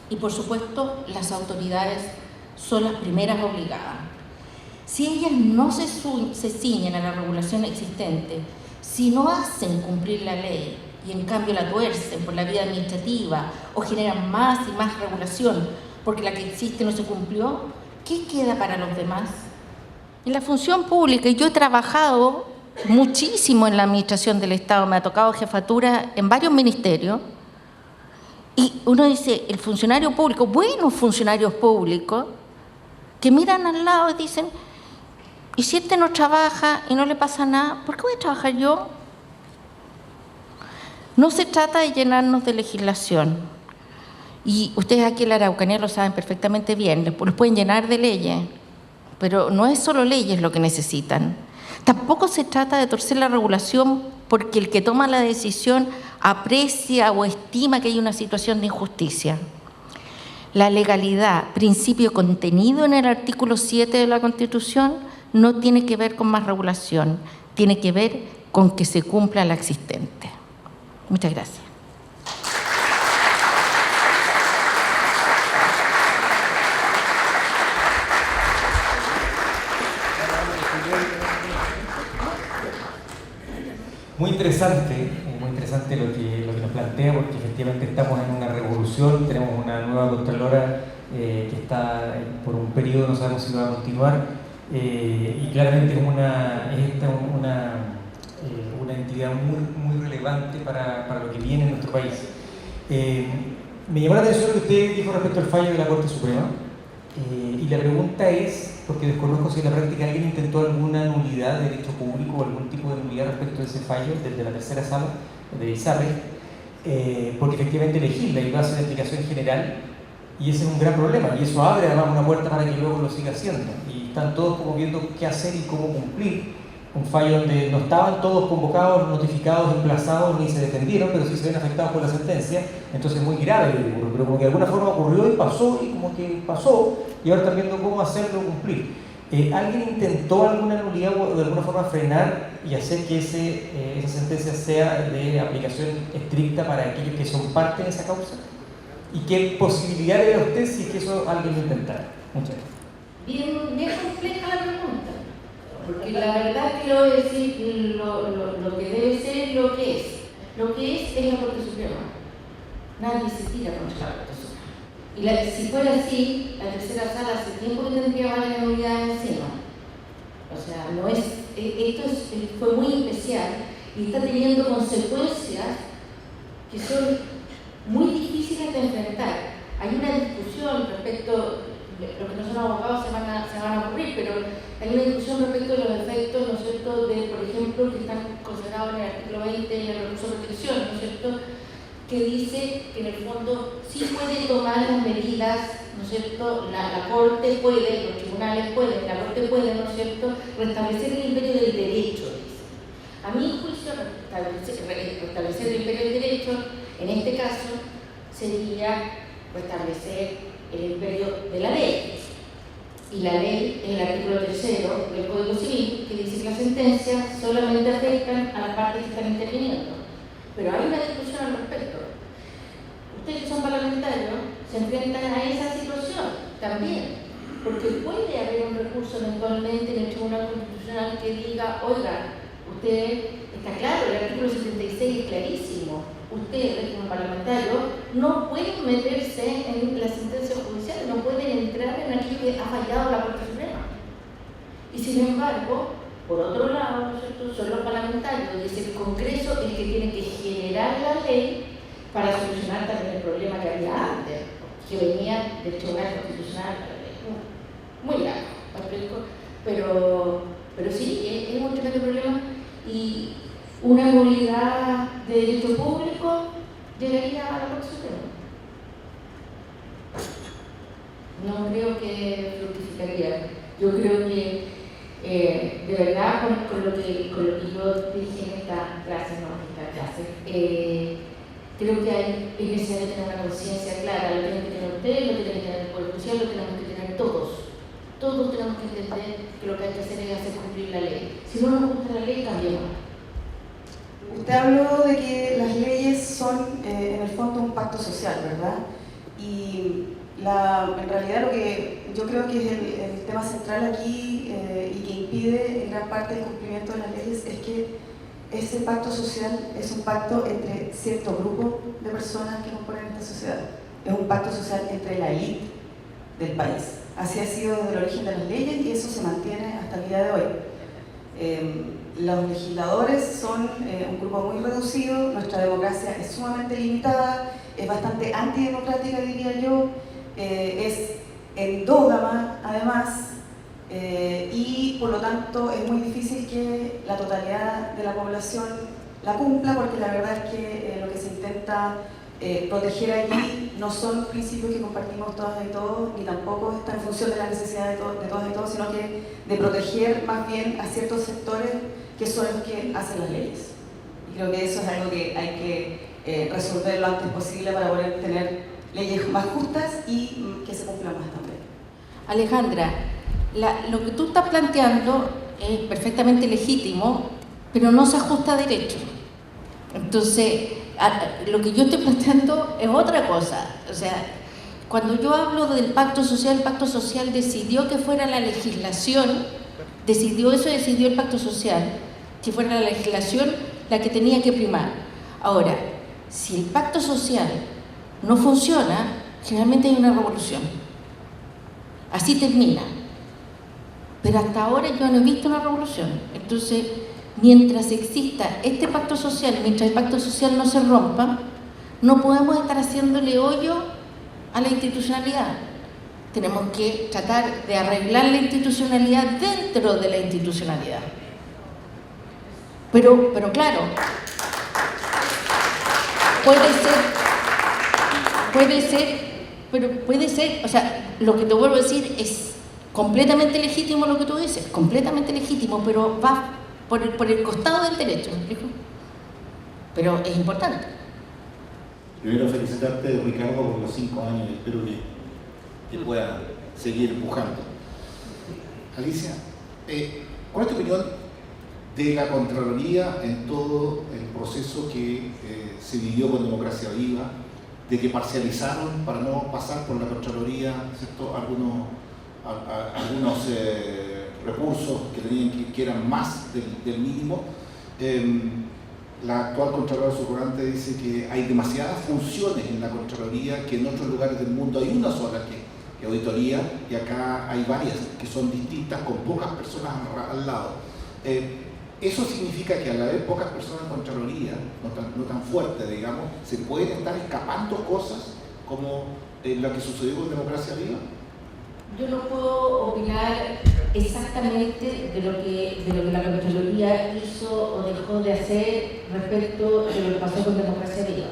y, por supuesto, las autoridades son las primeras obligadas. Si ellas no se ciñen a la regulación existente, si no hacen cumplir la ley y en cambio la tuercen por la vía administrativa o generan más y más regulación porque la que existe no se cumplió, ¿qué queda para los demás? En la función pública, y yo he trabajado muchísimo en la administración del Estado, me ha tocado jefatura en varios ministerios, y uno dice, el funcionario público, buenos funcionarios públicos, que miran al lado y dicen, ¿y si este no trabaja y no le pasa nada? ¿Por qué voy a trabajar yo? No se trata de llenarnos de legislación, y ustedes aquí en la Araucanía lo saben perfectamente bien, los pueden llenar de leyes, pero no es solo leyes lo que necesitan. Tampoco se trata de torcer la regulación porque el que toma la decisión aprecia o estima que hay una situación de injusticia. La legalidad, principio contenido en el artículo 7 de la Constitución, no tiene que ver con más regulación, tiene que ver con que se cumpla la existente. Muchas gracias. Muy interesante lo que nos plantea, porque efectivamente estamos en una revolución, tenemos una nueva Contralora que está por un periodo, no sabemos si va a continuar, y claramente es una entidad muy relevante para lo que viene en nuestro país. Me llamó la atención lo que usted dijo respecto al fallo de la Corte Suprema, y la pregunta es, porque desconozco si en la práctica alguien intentó alguna nulidad de derecho público o algún tipo de nulidad respecto a ese fallo desde la tercera sala de Izarri, porque efectivamente legisla y lo hace de aplicación general, y ese es un gran problema, y eso abre además una puerta para que luego lo siga haciendo, y están todos como viendo qué hacer y cómo cumplir un fallo donde no estaban todos convocados, notificados, emplazados, ni se defendieron, pero sí se ven afectados por la sentencia. Entonces es muy grave, pero como que de alguna forma ocurrió y como que pasó, y ahora están viendo cómo hacerlo cumplir. ¿Alguien intentó alguna nulidad o de alguna forma frenar y hacer que esa sentencia sea de aplicación estricta para aquellos que son parte de esa causa? ¿Y qué posibilidad le da a usted si es que eso alguien lo intentara? Muchas gracias. Bien compleja la pregunta, porque la verdad quiero decir lo que debe ser lo que es. Lo que es la Corte Suprema. Nadie se tira contra la Corte Suprema. Y si fuera así, la tercera sala hace tiempo que tendría varias unidades encima. O sea, no es, esto fue muy especial y está teniendo consecuencias que son muy difíciles de enfrentar. Hay una discusión respecto, los que no son abogados se van a aburrir, pero hay una discusión respecto de los efectos, ¿no es cierto?, de, por ejemplo, que están considerados en el artículo 20 en el recurso de protección, ¿no es cierto?, que dice que en el fondo sí puede tomar las medidas, ¿no es cierto?, la Corte puede, los tribunales pueden, la Corte puede, ¿no es cierto?, restablecer el imperio del derecho, dice. A mi juicio, restablecer el imperio del derecho, en este caso, sería restablecer el imperio de la ley. Y la ley, en el artículo 3 del Código Civil, que dice que las sentencias solamente afectan a las partes que están interviniendo. Pero hay una discusión al respecto. Ustedes que son parlamentarios se enfrentan a esa situación también, porque puede haber un recurso eventualmente en el Tribunal Constitucional que diga, oiga, usted, está claro, el artículo 76 es clarísimo, ustedes como parlamentarios no pueden meterse en las sentencias judiciales, no pueden entrar en aquello que ha fallado la Corte Suprema. Y sin embargo, por otro lado, ¿no es cierto?, son los parlamentarios, y es el Congreso el que tiene que generar la ley para solucionar también el problema que había antes, que venía del Tribunal Constitucional muy largo, pero sí, es un tremendo problema, y una nulidad de derecho público llegaría a la Corte Suprema. No creo que fructificaría. Yo creo que de verdad con lo que yo dije en esta clase, creo que es necesario tener una conciencia clara. Lo tienen que tener ustedes, lo tienen que tener el Poder Judicial, lo tenemos que tener todos. Todos tenemos que entender que lo que hay que hacer es hacer cumplir la ley. Si no nos gusta la ley, cambiemos. Usted habló de que las leyes son en el fondo un pacto social, ¿verdad? Y en realidad lo que yo creo que es el tema central aquí y que impide en gran parte el cumplimiento de las leyes es que ese pacto social es un pacto entre cierto grupo de personas que componen esta sociedad. Es un pacto social entre la élite del país. Así ha sido desde el origen de las leyes y eso se mantiene hasta el día de hoy. Los legisladores son un grupo muy reducido, nuestra democracia es sumamente limitada, es bastante antidemocrática, diría yo, es endógama además, y por lo tanto es muy difícil que la totalidad de la población la cumpla, porque la verdad es que lo que se intenta proteger allí no son principios que compartimos todas y todos, ni tampoco está en función de la necesidad de todas y todos, sino que de proteger más bien a ciertos sectores que son los que hacen las leyes. Y creo que eso es algo que hay que resolver lo antes posible para poder tener leyes más justas y que se cumplan más también. Alejandra, lo que tú estás planteando es perfectamente legítimo, pero no se ajusta a derecho. Entonces, lo que yo estoy planteando es otra cosa. O sea, cuando yo hablo del pacto social, el pacto social decidió que fuera la legislación, decidió el pacto social, que fuera la legislación la que tenía que primar. Ahora, si el pacto social no funciona, generalmente hay una revolución. Así termina. Pero hasta ahora yo no he visto una revolución. Entonces, mientras exista este pacto social, mientras el pacto social no se rompa, no podemos estar haciéndole hoyo a la institucionalidad. Tenemos que tratar de arreglar la institucionalidad dentro de la institucionalidad. Pero claro, puede ser, o sea, lo que te vuelvo a decir es completamente legítimo lo que tú dices, completamente legítimo, pero va por el costado del derecho, ¿me explico? Pero es importante. Primero felicitarte, Ricardo, por los 5 años y espero que pueda seguir empujando. Alicia, ¿cuál es tu opinión de la Contraloría en todo el proceso que se vivió con Democracia Viva, de que parcializaron para no pasar por la Contraloría, ¿cierto?, algunos recursos que eran más del mínimo? La actual Contralora Subrogante dice que hay demasiadas funciones en la Contraloría, que en otros lugares del mundo hay una sola que auditoría, y acá hay varias que son distintas, con pocas personas al lado. Eso significa que al haber pocas personas en Contraloría, no tan fuerte, digamos, se pueden estar escapando cosas como lo que sucedió con Democracia Viva. Yo no puedo opinar exactamente de lo que la Contraloría hizo o dejó de hacer respecto de lo que pasó con Democracia Viva.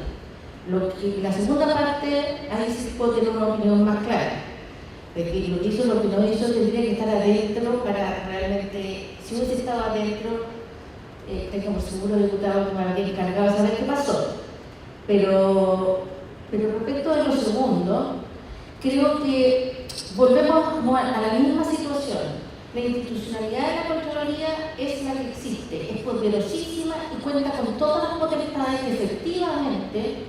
La segunda parte, ahí sí puedo tener una opinión más clara. De que lo que hizo, lo que no hizo, tendría que estar adentro para realmente, si hubiese estado adentro, teníamos seguro diputado que me había encargado de saber qué pasó. Pero respecto a lo segundo, creo que volvemos como a la misma situación. La institucionalidad de la Contraloría es la que existe, es poderosísima y cuenta con todas las potestades que efectivamente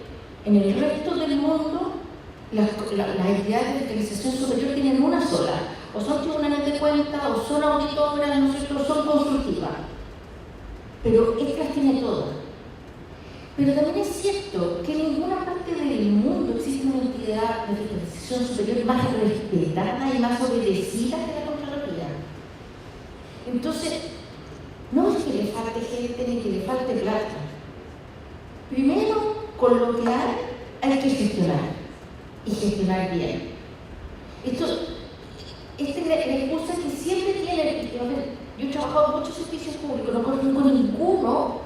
en el resto del mundo las entidades de fiscalización superior tienen una sola, o son tribunales de cuentas, o son auditoras, ¿no es cierto?, son consultivas. Pero estas tiene todas. Pero también es cierto que en ninguna parte del mundo existe una entidad de fiscalización superior más respetada y más obedecida que la Contraloría. Entonces, no es que le falte gente ni que le falte plata. Primero, con lo que hay que gestionar. Y gestionar bien. Esta es la excusa que siempre tiene. Yo he trabajado en muchos servicios públicos, no conozco ninguno.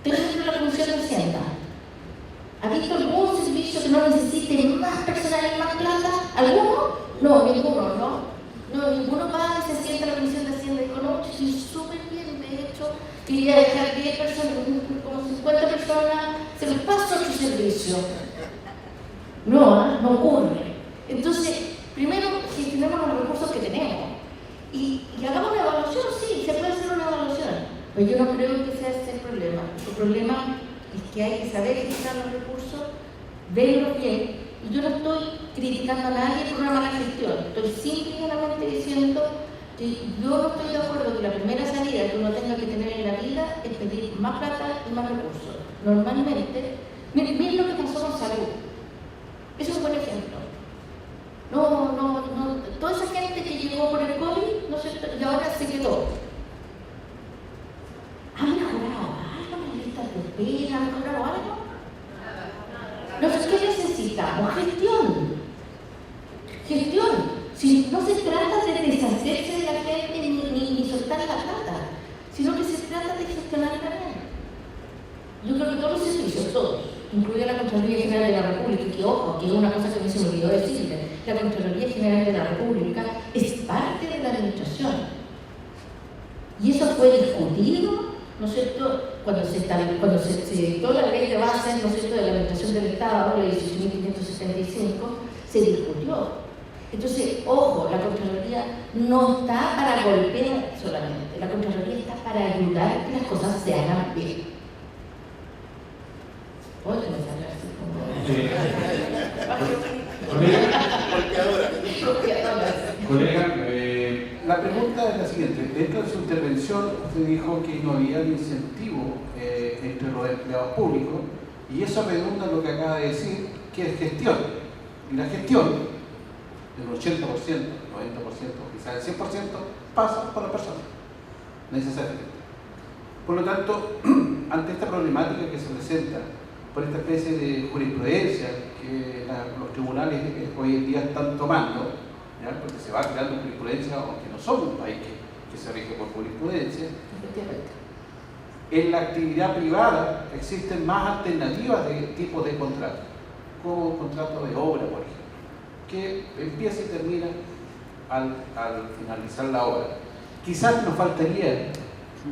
Tengo la Comisión de Hacienda. ¿Ha visto algún servicio que no necesite más personal y más plata? ¿Alguno? No, ninguno, ¿no? No, ninguno va y se sienta en la Comisión de Hacienda y dice, no, estoy súper bien, de hecho, quería dejar 10 personas, como 50 personas, se les pasa otro servicio. No, no ocurre. Entonces, primero gestionemos los recursos que tenemos y hagamos una evaluación, sí, se puede hacer una evaluación, pero yo no creo que sea ese el problema. El problema es que hay que saber gestionar los recursos, verlos bien, y yo no estoy criticando a nadie por una mala gestión, estoy simplemente diciendo que yo no estoy de acuerdo que la primera salida que uno tenga que tener en la vida es pedir más plata y más recursos. Normalmente, miren lo que pasó con salud. Es un buen ejemplo. Toda esa gente que llegó por el COVID, ¿no es cierto?, y ahora se quedó. ¿Han mejorado algo? ¿Han listas de espera? ¿Han mejorado algo? Nosotros, ¿qué necesitamos? Gestión. Gestión. Si no se trata de deshacerse de la gente ni soltar la plata, sino que se trata de gestionarla bien. Yo creo que todos los servicios, todos, incluida la Contraloría General de la República, que ojo, que es una cosa que me se me olvidó decirle, la Contraloría General de la República es parte de la administración. Y eso fue discutido, ¿no es cierto?, cuando se dictó la ley de base, ¿no es cierto?, de la administración del Estado, la 18.575, se discutió. Entonces, ojo, la Contraloría no está para golpear solamente, la Contraloría está para ayudar a que las cosas se hagan bien. Oye, me sale así como... Colega, la pregunta es la siguiente. Dentro de su intervención, usted dijo que no había incentivo entre los empleados públicos, y eso redunda en lo que acaba de decir, que es gestión. Y la gestión, del 80%, 90%, quizás el 100%, pasa por la persona, necesariamente. Por lo tanto, ante esta problemática que se presenta, por esta especie de jurisprudencia que los tribunales hoy en día están tomando, ¿ya?, porque se va creando jurisprudencia, aunque no somos un país que se rige por jurisprudencia. En la actividad privada existen más alternativas de tipos de contratos, como un contrato de obra, por ejemplo, que empieza y termina al finalizar la obra. Quizás nos faltaría,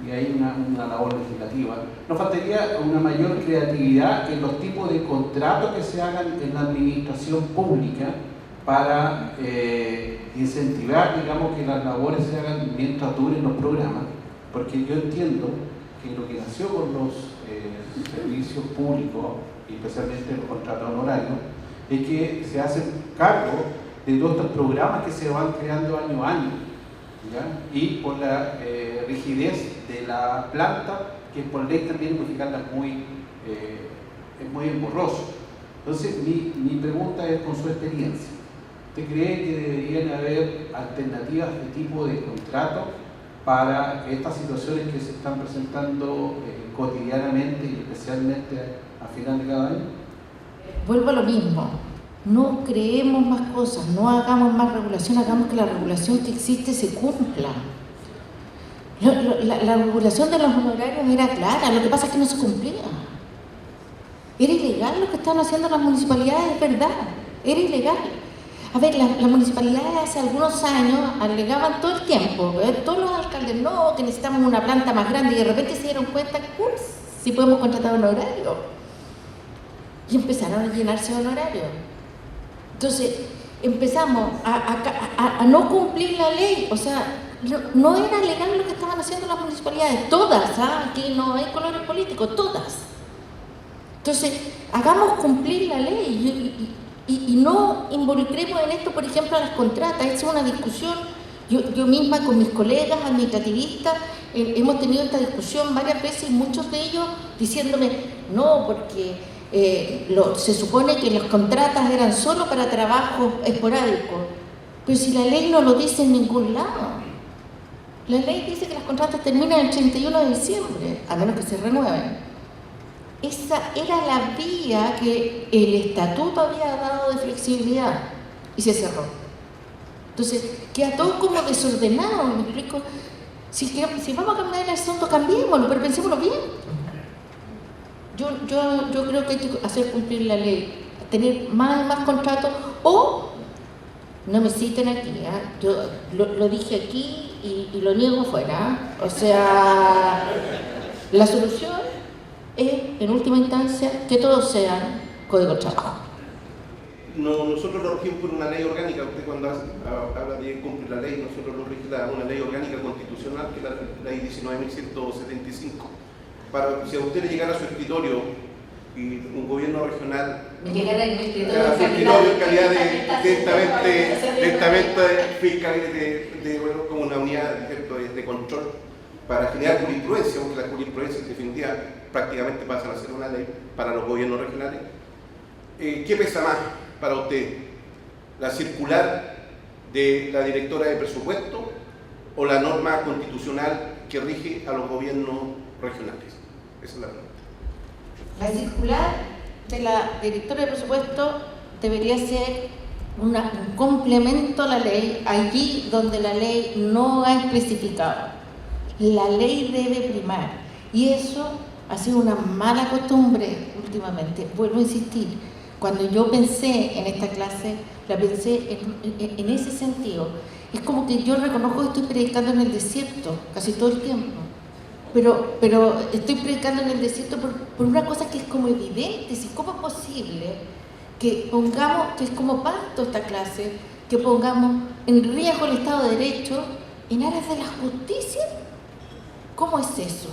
y hay una labor legislativa, nos faltaría una mayor creatividad en los tipos de contratos que se hagan en la administración pública para incentivar, digamos, que las labores se hagan mientras duren los programas, porque yo entiendo que lo que nació con los servicios públicos, y especialmente los contratos honorarios, es que se hacen cargo de todos estos programas que se van creando año a año, ¿ya?, y por la rigidez de la planta, que por ley también modificarla es muy engorroso. Entonces, mi pregunta es, con su experiencia, ¿usted cree que deberían haber alternativas de tipo de contrato para estas situaciones que se están presentando cotidianamente y especialmente a final de cada año? Vuelvo a lo mismo. No creemos más cosas, no hagamos más regulación, hagamos que la regulación que existe se cumpla. La regulación de los honorarios era clara, lo que pasa es que no se cumplía. Era ilegal lo que estaban haciendo las municipalidades, es verdad, era ilegal. A ver, las municipalidades hace algunos años alegaban todo el tiempo, todos los alcaldes, no, que necesitamos una planta más grande, y de repente se dieron cuenta, pues, si podemos contratar honorarios. Y empezaron a llenarse de honorarios. Entonces, empezamos a no cumplir la ley. O sea, no era legal lo que estaban haciendo las municipalidades, todas, aquí no hay colores políticos, todas. Entonces, hagamos cumplir la ley y no involucremos en esto, por ejemplo, a las contratas. Esa es una discusión, yo misma con mis colegas administrativistas hemos tenido esta discusión varias veces, y muchos de ellos diciéndome, no, porque se supone que las contratas eran solo para trabajos esporádicos, pero si la ley no lo dice en ningún lado. La ley dice que las contratas terminan el 31 de diciembre, a menos que se renueven. Esa era la vía que el estatuto había dado de flexibilidad y se cerró. Entonces, queda todo como desordenado, ¿me explico? Si vamos a cambiar el asunto, cambiémoslo, pero pensémoslo bien. Yo creo que hay que hacer cumplir la ley, tener más y más contratos, o no me citen aquí, yo lo dije aquí y lo niego afuera. O sea, la solución es, en última instancia, que todos sean código de trabajo. No, nosotros lo regimos por una ley orgánica. Usted cuando habla de cumplir la ley, nosotros lo regimos una ley orgánica constitucional, que es la ley 19.175. Para si a usted le llegara a su escritorio y un gobierno regional Llegara en mi escritorio en calidad de estamento fiscal como una unidad de control para generar jurisprudencia, porque la jurisprudencia en definitiva prácticamente pasan a ser una ley para los gobiernos regionales. ¿Qué pesa más para usted? ¿La circular de la directora de presupuesto o la norma constitucional que rige a los gobiernos regionales? Esa es la pregunta. La circular de la directora de presupuesto debería ser un complemento a la ley, allí donde la ley no ha especificado. La ley debe primar, y eso ha sido una mala costumbre últimamente. Vuelvo a insistir, cuando yo pensé en esta clase, la pensé en ese sentido. Es como que yo reconozco que estoy predicando en el desierto casi todo el tiempo, pero estoy predicando en el desierto por una cosa que es como evidente. Si ¿cómo es posible que pongamos, que es como pacto esta clase, que pongamos en riesgo el Estado de Derecho en aras de la justicia? ¿Cómo es eso?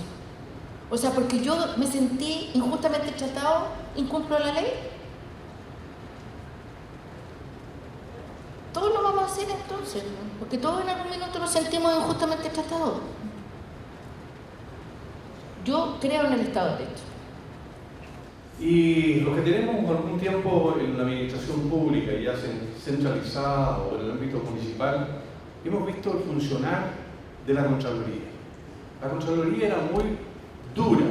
O sea, porque yo me sentí injustamente tratado, ¿incumplo la ley? Todos lo vamos a hacer entonces, ¿no? Porque todos en algún minuto nos sentimos injustamente tratados. Yo creo en el Estado de Derecho. Y los que tenemos algún tiempo en la administración pública, ya centralizada o en el ámbito municipal, hemos visto el funcionar de la Contraloría. La Contraloría era muy dura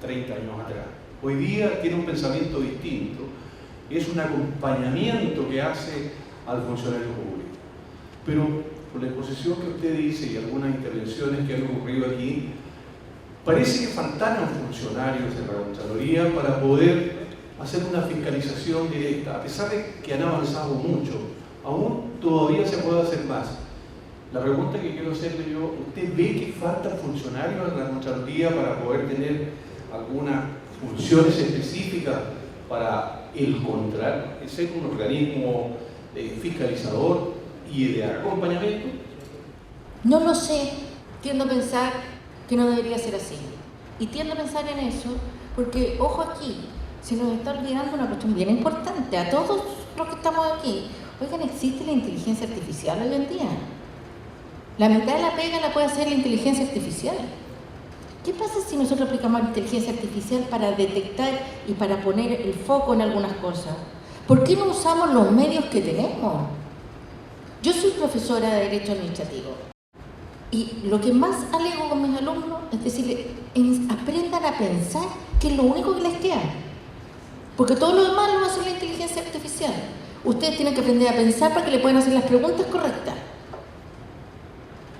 30 años atrás. Hoy día tiene un pensamiento distinto. Es un acompañamiento que hace al funcionario público. Pero por la exposición que usted dice y algunas intervenciones que han ocurrido aquí, parece que faltaran funcionarios de la Contraloría para poder hacer una fiscalización directa. A pesar de que han avanzado mucho, aún todavía se puede hacer más. La pregunta que quiero hacerle yo, ¿usted ve que faltan funcionarios en la Contraloría para poder tener algunas funciones específicas para el Contral, ser un organismo fiscalizador y de acompañamiento? No lo sé, tiendo a pensar que no debería ser así. Y tiendo a pensar en eso porque, ojo aquí, se nos está olvidando una cuestión bien importante a todos los que estamos aquí. Oigan, existe la inteligencia artificial hoy en día. La mitad de la pega la puede hacer la inteligencia artificial. ¿Qué pasa si nosotros aplicamos la inteligencia artificial para detectar y para poner el foco en algunas cosas? ¿Por qué no usamos los medios que tenemos? Yo soy profesora de Derecho Administrativo y lo que más alego con mis alumnos es decirles, aprendan a pensar, que es lo único que les queda. Porque todo lo demás lo va a hacer la inteligencia artificial. Ustedes tienen que aprender a pensar para que le puedan hacer las preguntas correctas.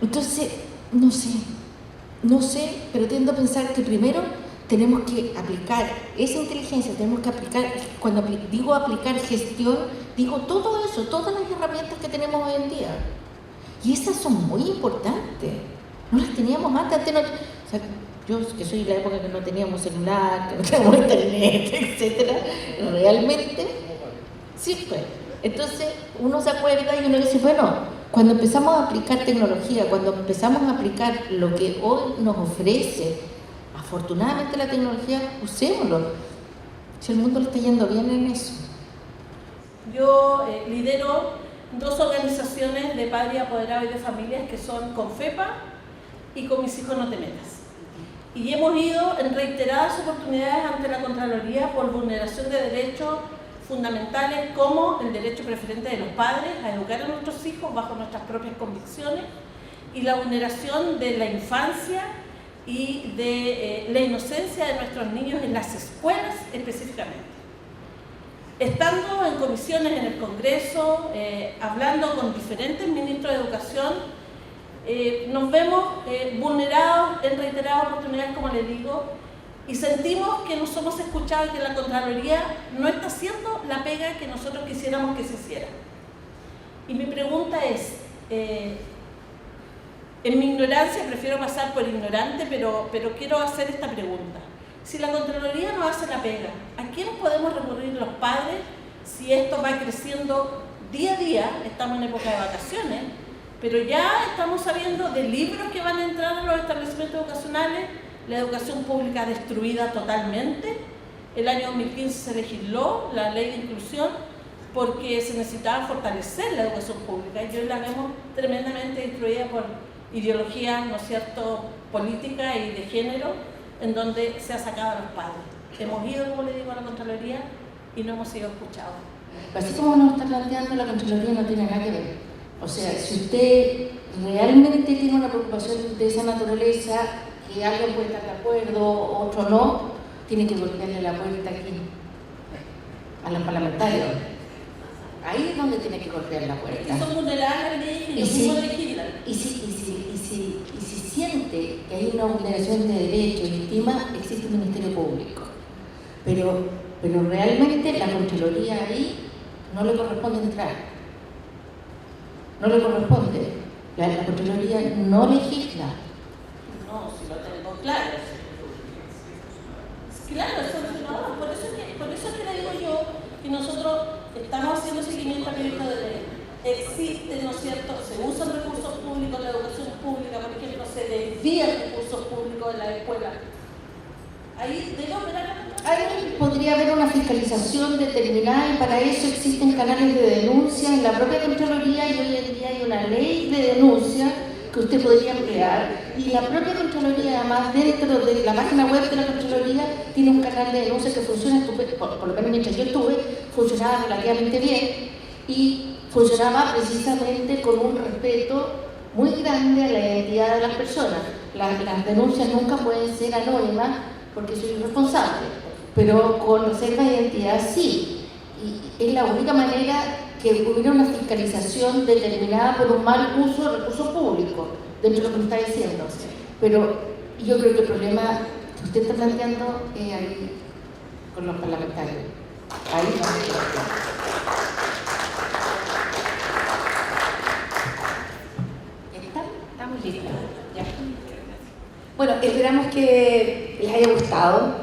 Entonces, no sé, pero tiendo a pensar que primero tenemos que aplicar esa inteligencia, tenemos que aplicar, cuando digo aplicar gestión, digo todo eso, todas las herramientas que tenemos hoy en día. Y esas son muy importantes. No las teníamos antes, o sea, yo que soy de la época que no teníamos celular, que no teníamos internet, etc. Realmente, sí, pues, Entonces uno se acuerda y uno dice, bueno, cuando empezamos a aplicar tecnología, cuando empezamos a aplicar lo que hoy nos ofrece, afortunadamente la tecnología, usémoslo. Si el mundo le está yendo bien en eso. Yo lidero 2 organizaciones de padres apoderados y de familias que son Confepa y Con Mis Hijos No Te Metas. Y hemos ido en reiteradas oportunidades ante la Contraloría por vulneración de derechos fundamentales como el derecho preferente de los padres a educar a nuestros hijos bajo nuestras propias convicciones y la vulneración de la infancia y de la inocencia de nuestros niños en las escuelas específicamente. Estando en comisiones en el Congreso, hablando con diferentes ministros de Educación, nos vemos vulnerados en reiteradas oportunidades, como les digo, y sentimos que no somos escuchados y que la Contraloría no está haciendo la pega que nosotros quisiéramos que se hiciera. Y mi pregunta es, en mi ignorancia, prefiero pasar por ignorante, pero quiero hacer esta pregunta. Si la Contraloría no hace la pega, ¿a quién podemos recurrir los padres si esto va creciendo día a día? Estamos en época de vacaciones, pero ya estamos sabiendo de libros que van a entrar a los establecimientos educacionales, la educación pública destruida totalmente. El año 2015 se legisló la ley de inclusión porque se necesitaba fortalecer la educación pública y hoy la vemos tremendamente destruida por ideología, ¿no es cierto?, política y de género, en donde se ha sacado a los padres. Hemos ido, como le digo, a la Contraloría y no hemos sido escuchados. Así como nos está planteando, la Contraloría no tiene nada que ver. O sea, si usted realmente tiene una preocupación de esa naturaleza, que alguien puede estar de acuerdo, otro no, tiene que golpearle la puerta aquí, a los parlamentarios. Ahí es donde tiene que golpear la puerta. Y son vulnerables leyes y los mismos legislan. Y si siente que hay una vulneración de derechos y estima, existe un Ministerio Público. Pero realmente la Contraloría ahí no le corresponde entrar. No le corresponde. La Contraloría no legisla. No, si lo tengo claro. Claro, por eso es que le digo yo que nosotros estamos haciendo seguimiento a proyectos de ley. Existen, ¿no es cierto?, se usan recursos públicos en la educación pública, por ejemplo, se desvían recursos públicos en la escuela. Ahí debe operar la Contraloría. Ahí podría haber una fiscalización determinada y para eso existen canales de denuncia en la propia Contraloría y hoy en día hay una ley de denuncia que usted podría emplear y la propia Contraloría, además, dentro de la página web de la Contraloría tiene un canal de denuncia que funciona por lo menos mientras yo estuve, funcionaba relativamente bien y funcionaba precisamente con un respeto muy grande a la identidad de las personas. Las denuncias nunca pueden ser anónimas porque soy irresponsable, pero con reserva de identidad sí. Y es la única manera que hubiera una fiscalización determinada por un mal uso de recursos públicos, dentro de lo que me está diciendo. Pero yo creo que el problema que usted está planteando es ahí con los parlamentarios. Ahí estamos listos. Ya. Bueno, esperamos que les haya gustado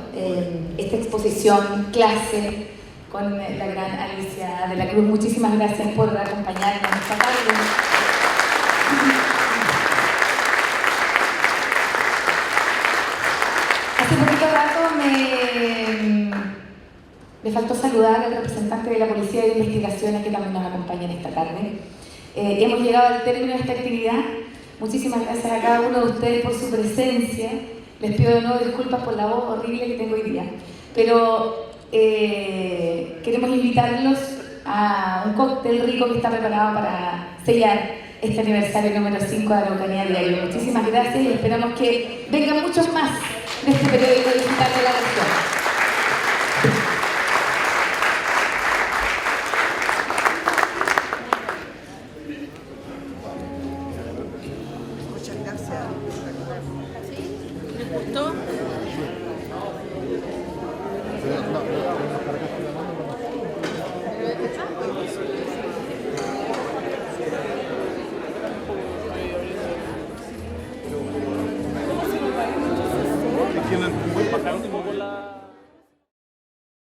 esta exposición, clase, con la gran Alicia de la Cruz. Muchísimas gracias por acompañarnos esta tarde. Hace poquito rato me faltó saludar al representante de la Policía de Investigaciones que también nos acompaña en esta tarde. Hemos llegado al término de esta actividad. Muchísimas gracias a cada uno de ustedes por su presencia. Les pido de nuevo disculpas por la voz horrible que tengo hoy día. Pero queremos invitarlos a un cóctel rico que está preparado para sellar este aniversario número 5 de Araucanía Diario. Muchísimas gracias y esperamos que vengan muchos más de este periódico digital de la región.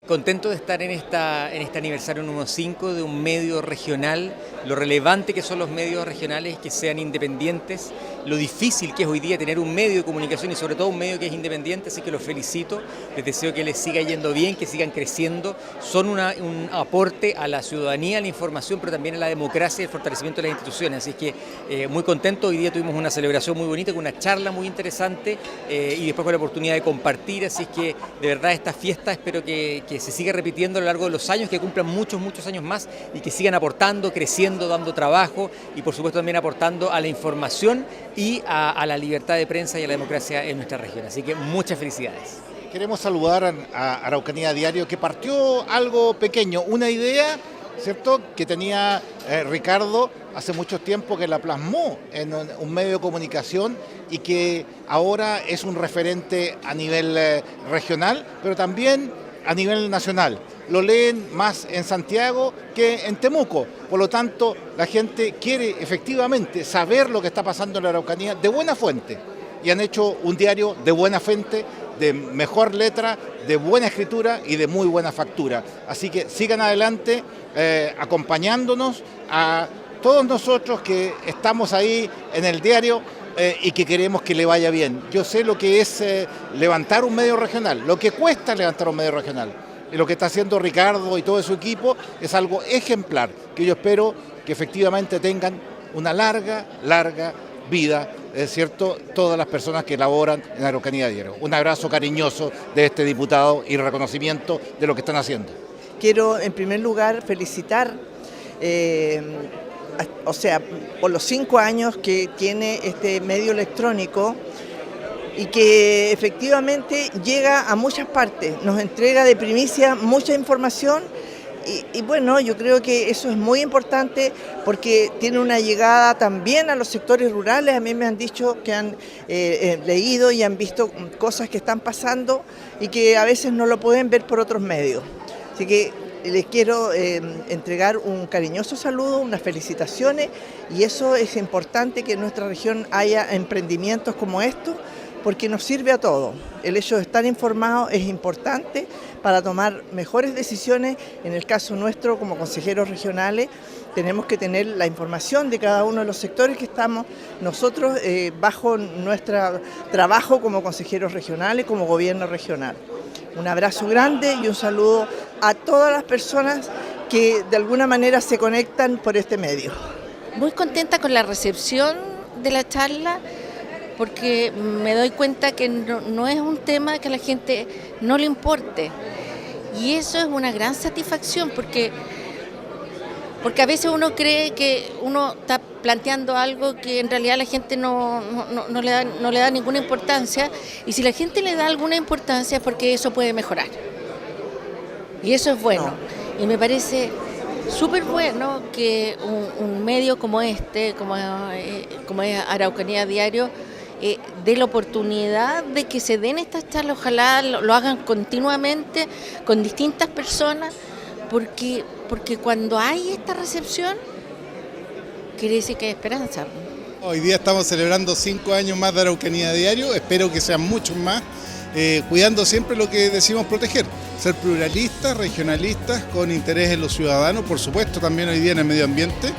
Contento de estar en este aniversario número 5 de un medio regional, lo relevante que son los medios regionales, que sean independientes, lo difícil que es hoy día tener un medio de comunicación y sobre todo un medio que es independiente, así que los felicito, les deseo que les siga yendo bien, que sigan creciendo, son un aporte a la ciudadanía, a la información, pero también a la democracia y el fortalecimiento de las instituciones, así que muy contento, hoy día tuvimos una celebración muy bonita, con una charla muy interesante y después con la oportunidad de compartir, así es que de verdad esta fiesta espero que se siga repitiendo a lo largo de los años, que cumplan muchos años más y que sigan aportando, creciendo, dando trabajo y por supuesto también aportando a la información y a la libertad de prensa y a la democracia en nuestra región. Así que muchas felicidades. Queremos saludar a Araucanía Diario, que partió algo pequeño, una idea, ¿cierto?, que tenía Ricardo hace mucho tiempo, que la plasmó en un medio de comunicación y que ahora es un referente a nivel regional, pero también a nivel nacional. Lo leen más en Santiago que en Temuco. Por lo tanto, la gente quiere efectivamente saber lo que está pasando en la Araucanía de buena fuente. Y han hecho un diario de buena fuente, de mejor letra, de buena escritura y de muy buena factura. Así que sigan adelante acompañándonos a todos nosotros que estamos ahí en el diario y que queremos que le vaya bien. Yo sé lo que es levantar un medio regional, lo que cuesta levantar un medio regional. Y lo que está haciendo Ricardo y todo su equipo es algo ejemplar, que yo espero que efectivamente tengan una larga vida, ¿cierto?, todas las personas que laboran en Araucanía Diario. Un abrazo cariñoso de este diputado y reconocimiento de lo que están haciendo. Quiero en primer lugar felicitar por los 5 años que tiene este medio electrónico y que efectivamente llega a muchas partes, nos entrega de primicia mucha información y bueno, yo creo que eso es muy importante porque tiene una llegada también a los sectores rurales. A mí me han dicho que han leído y han visto cosas que están pasando y que a veces no lo pueden ver por otros medios. Así que les quiero entregar un cariñoso saludo, unas felicitaciones, y eso es importante, que en nuestra región haya emprendimientos como estos, porque nos sirve a todos. El hecho de estar informados es importante para tomar mejores decisiones. En el caso nuestro, como consejeros regionales, tenemos que tener la información de cada uno de los sectores que estamos nosotros bajo nuestro trabajo como consejeros regionales, como gobierno regional. Un abrazo grande y un saludo a todas las personas que de alguna manera se conectan por este medio. Muy contenta con la recepción de la charla, porque me doy cuenta que no es un tema que a la gente no le importe. Y eso es una gran satisfacción, porque a veces uno cree que uno está planteando algo que en realidad la gente no le da ninguna importancia, y si la gente le da alguna importancia es porque eso puede mejorar. Y eso es bueno. Y me parece súper bueno que un medio como este, como es Araucanía Diario, dé la oportunidad de que se den estas charlas. Ojalá lo hagan continuamente con distintas personas, porque cuando hay esta recepción quiere decir que hay esperanza. Hoy día estamos celebrando 5 años más de Araucanía Diario, espero que sean muchos más, cuidando siempre lo que decimos proteger, ser pluralistas, regionalistas, con interés en los ciudadanos, por supuesto también hoy día en el medio ambiente,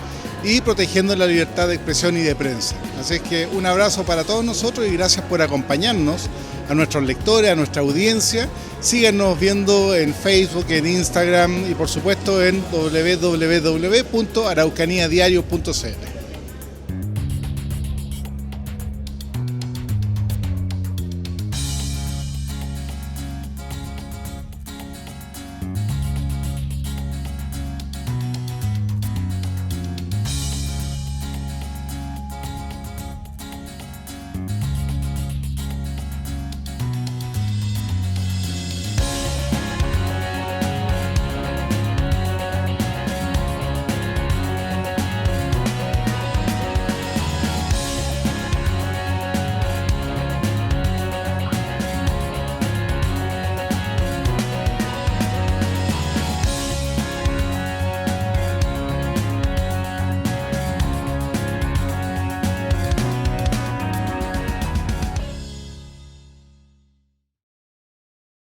y protegiendo la libertad de expresión y de prensa. Así es que un abrazo para todos nosotros y gracias por acompañarnos, a nuestros lectores, a nuestra audiencia. Síganos viendo en Facebook, en Instagram y por supuesto en www.araucaniadiario.cl.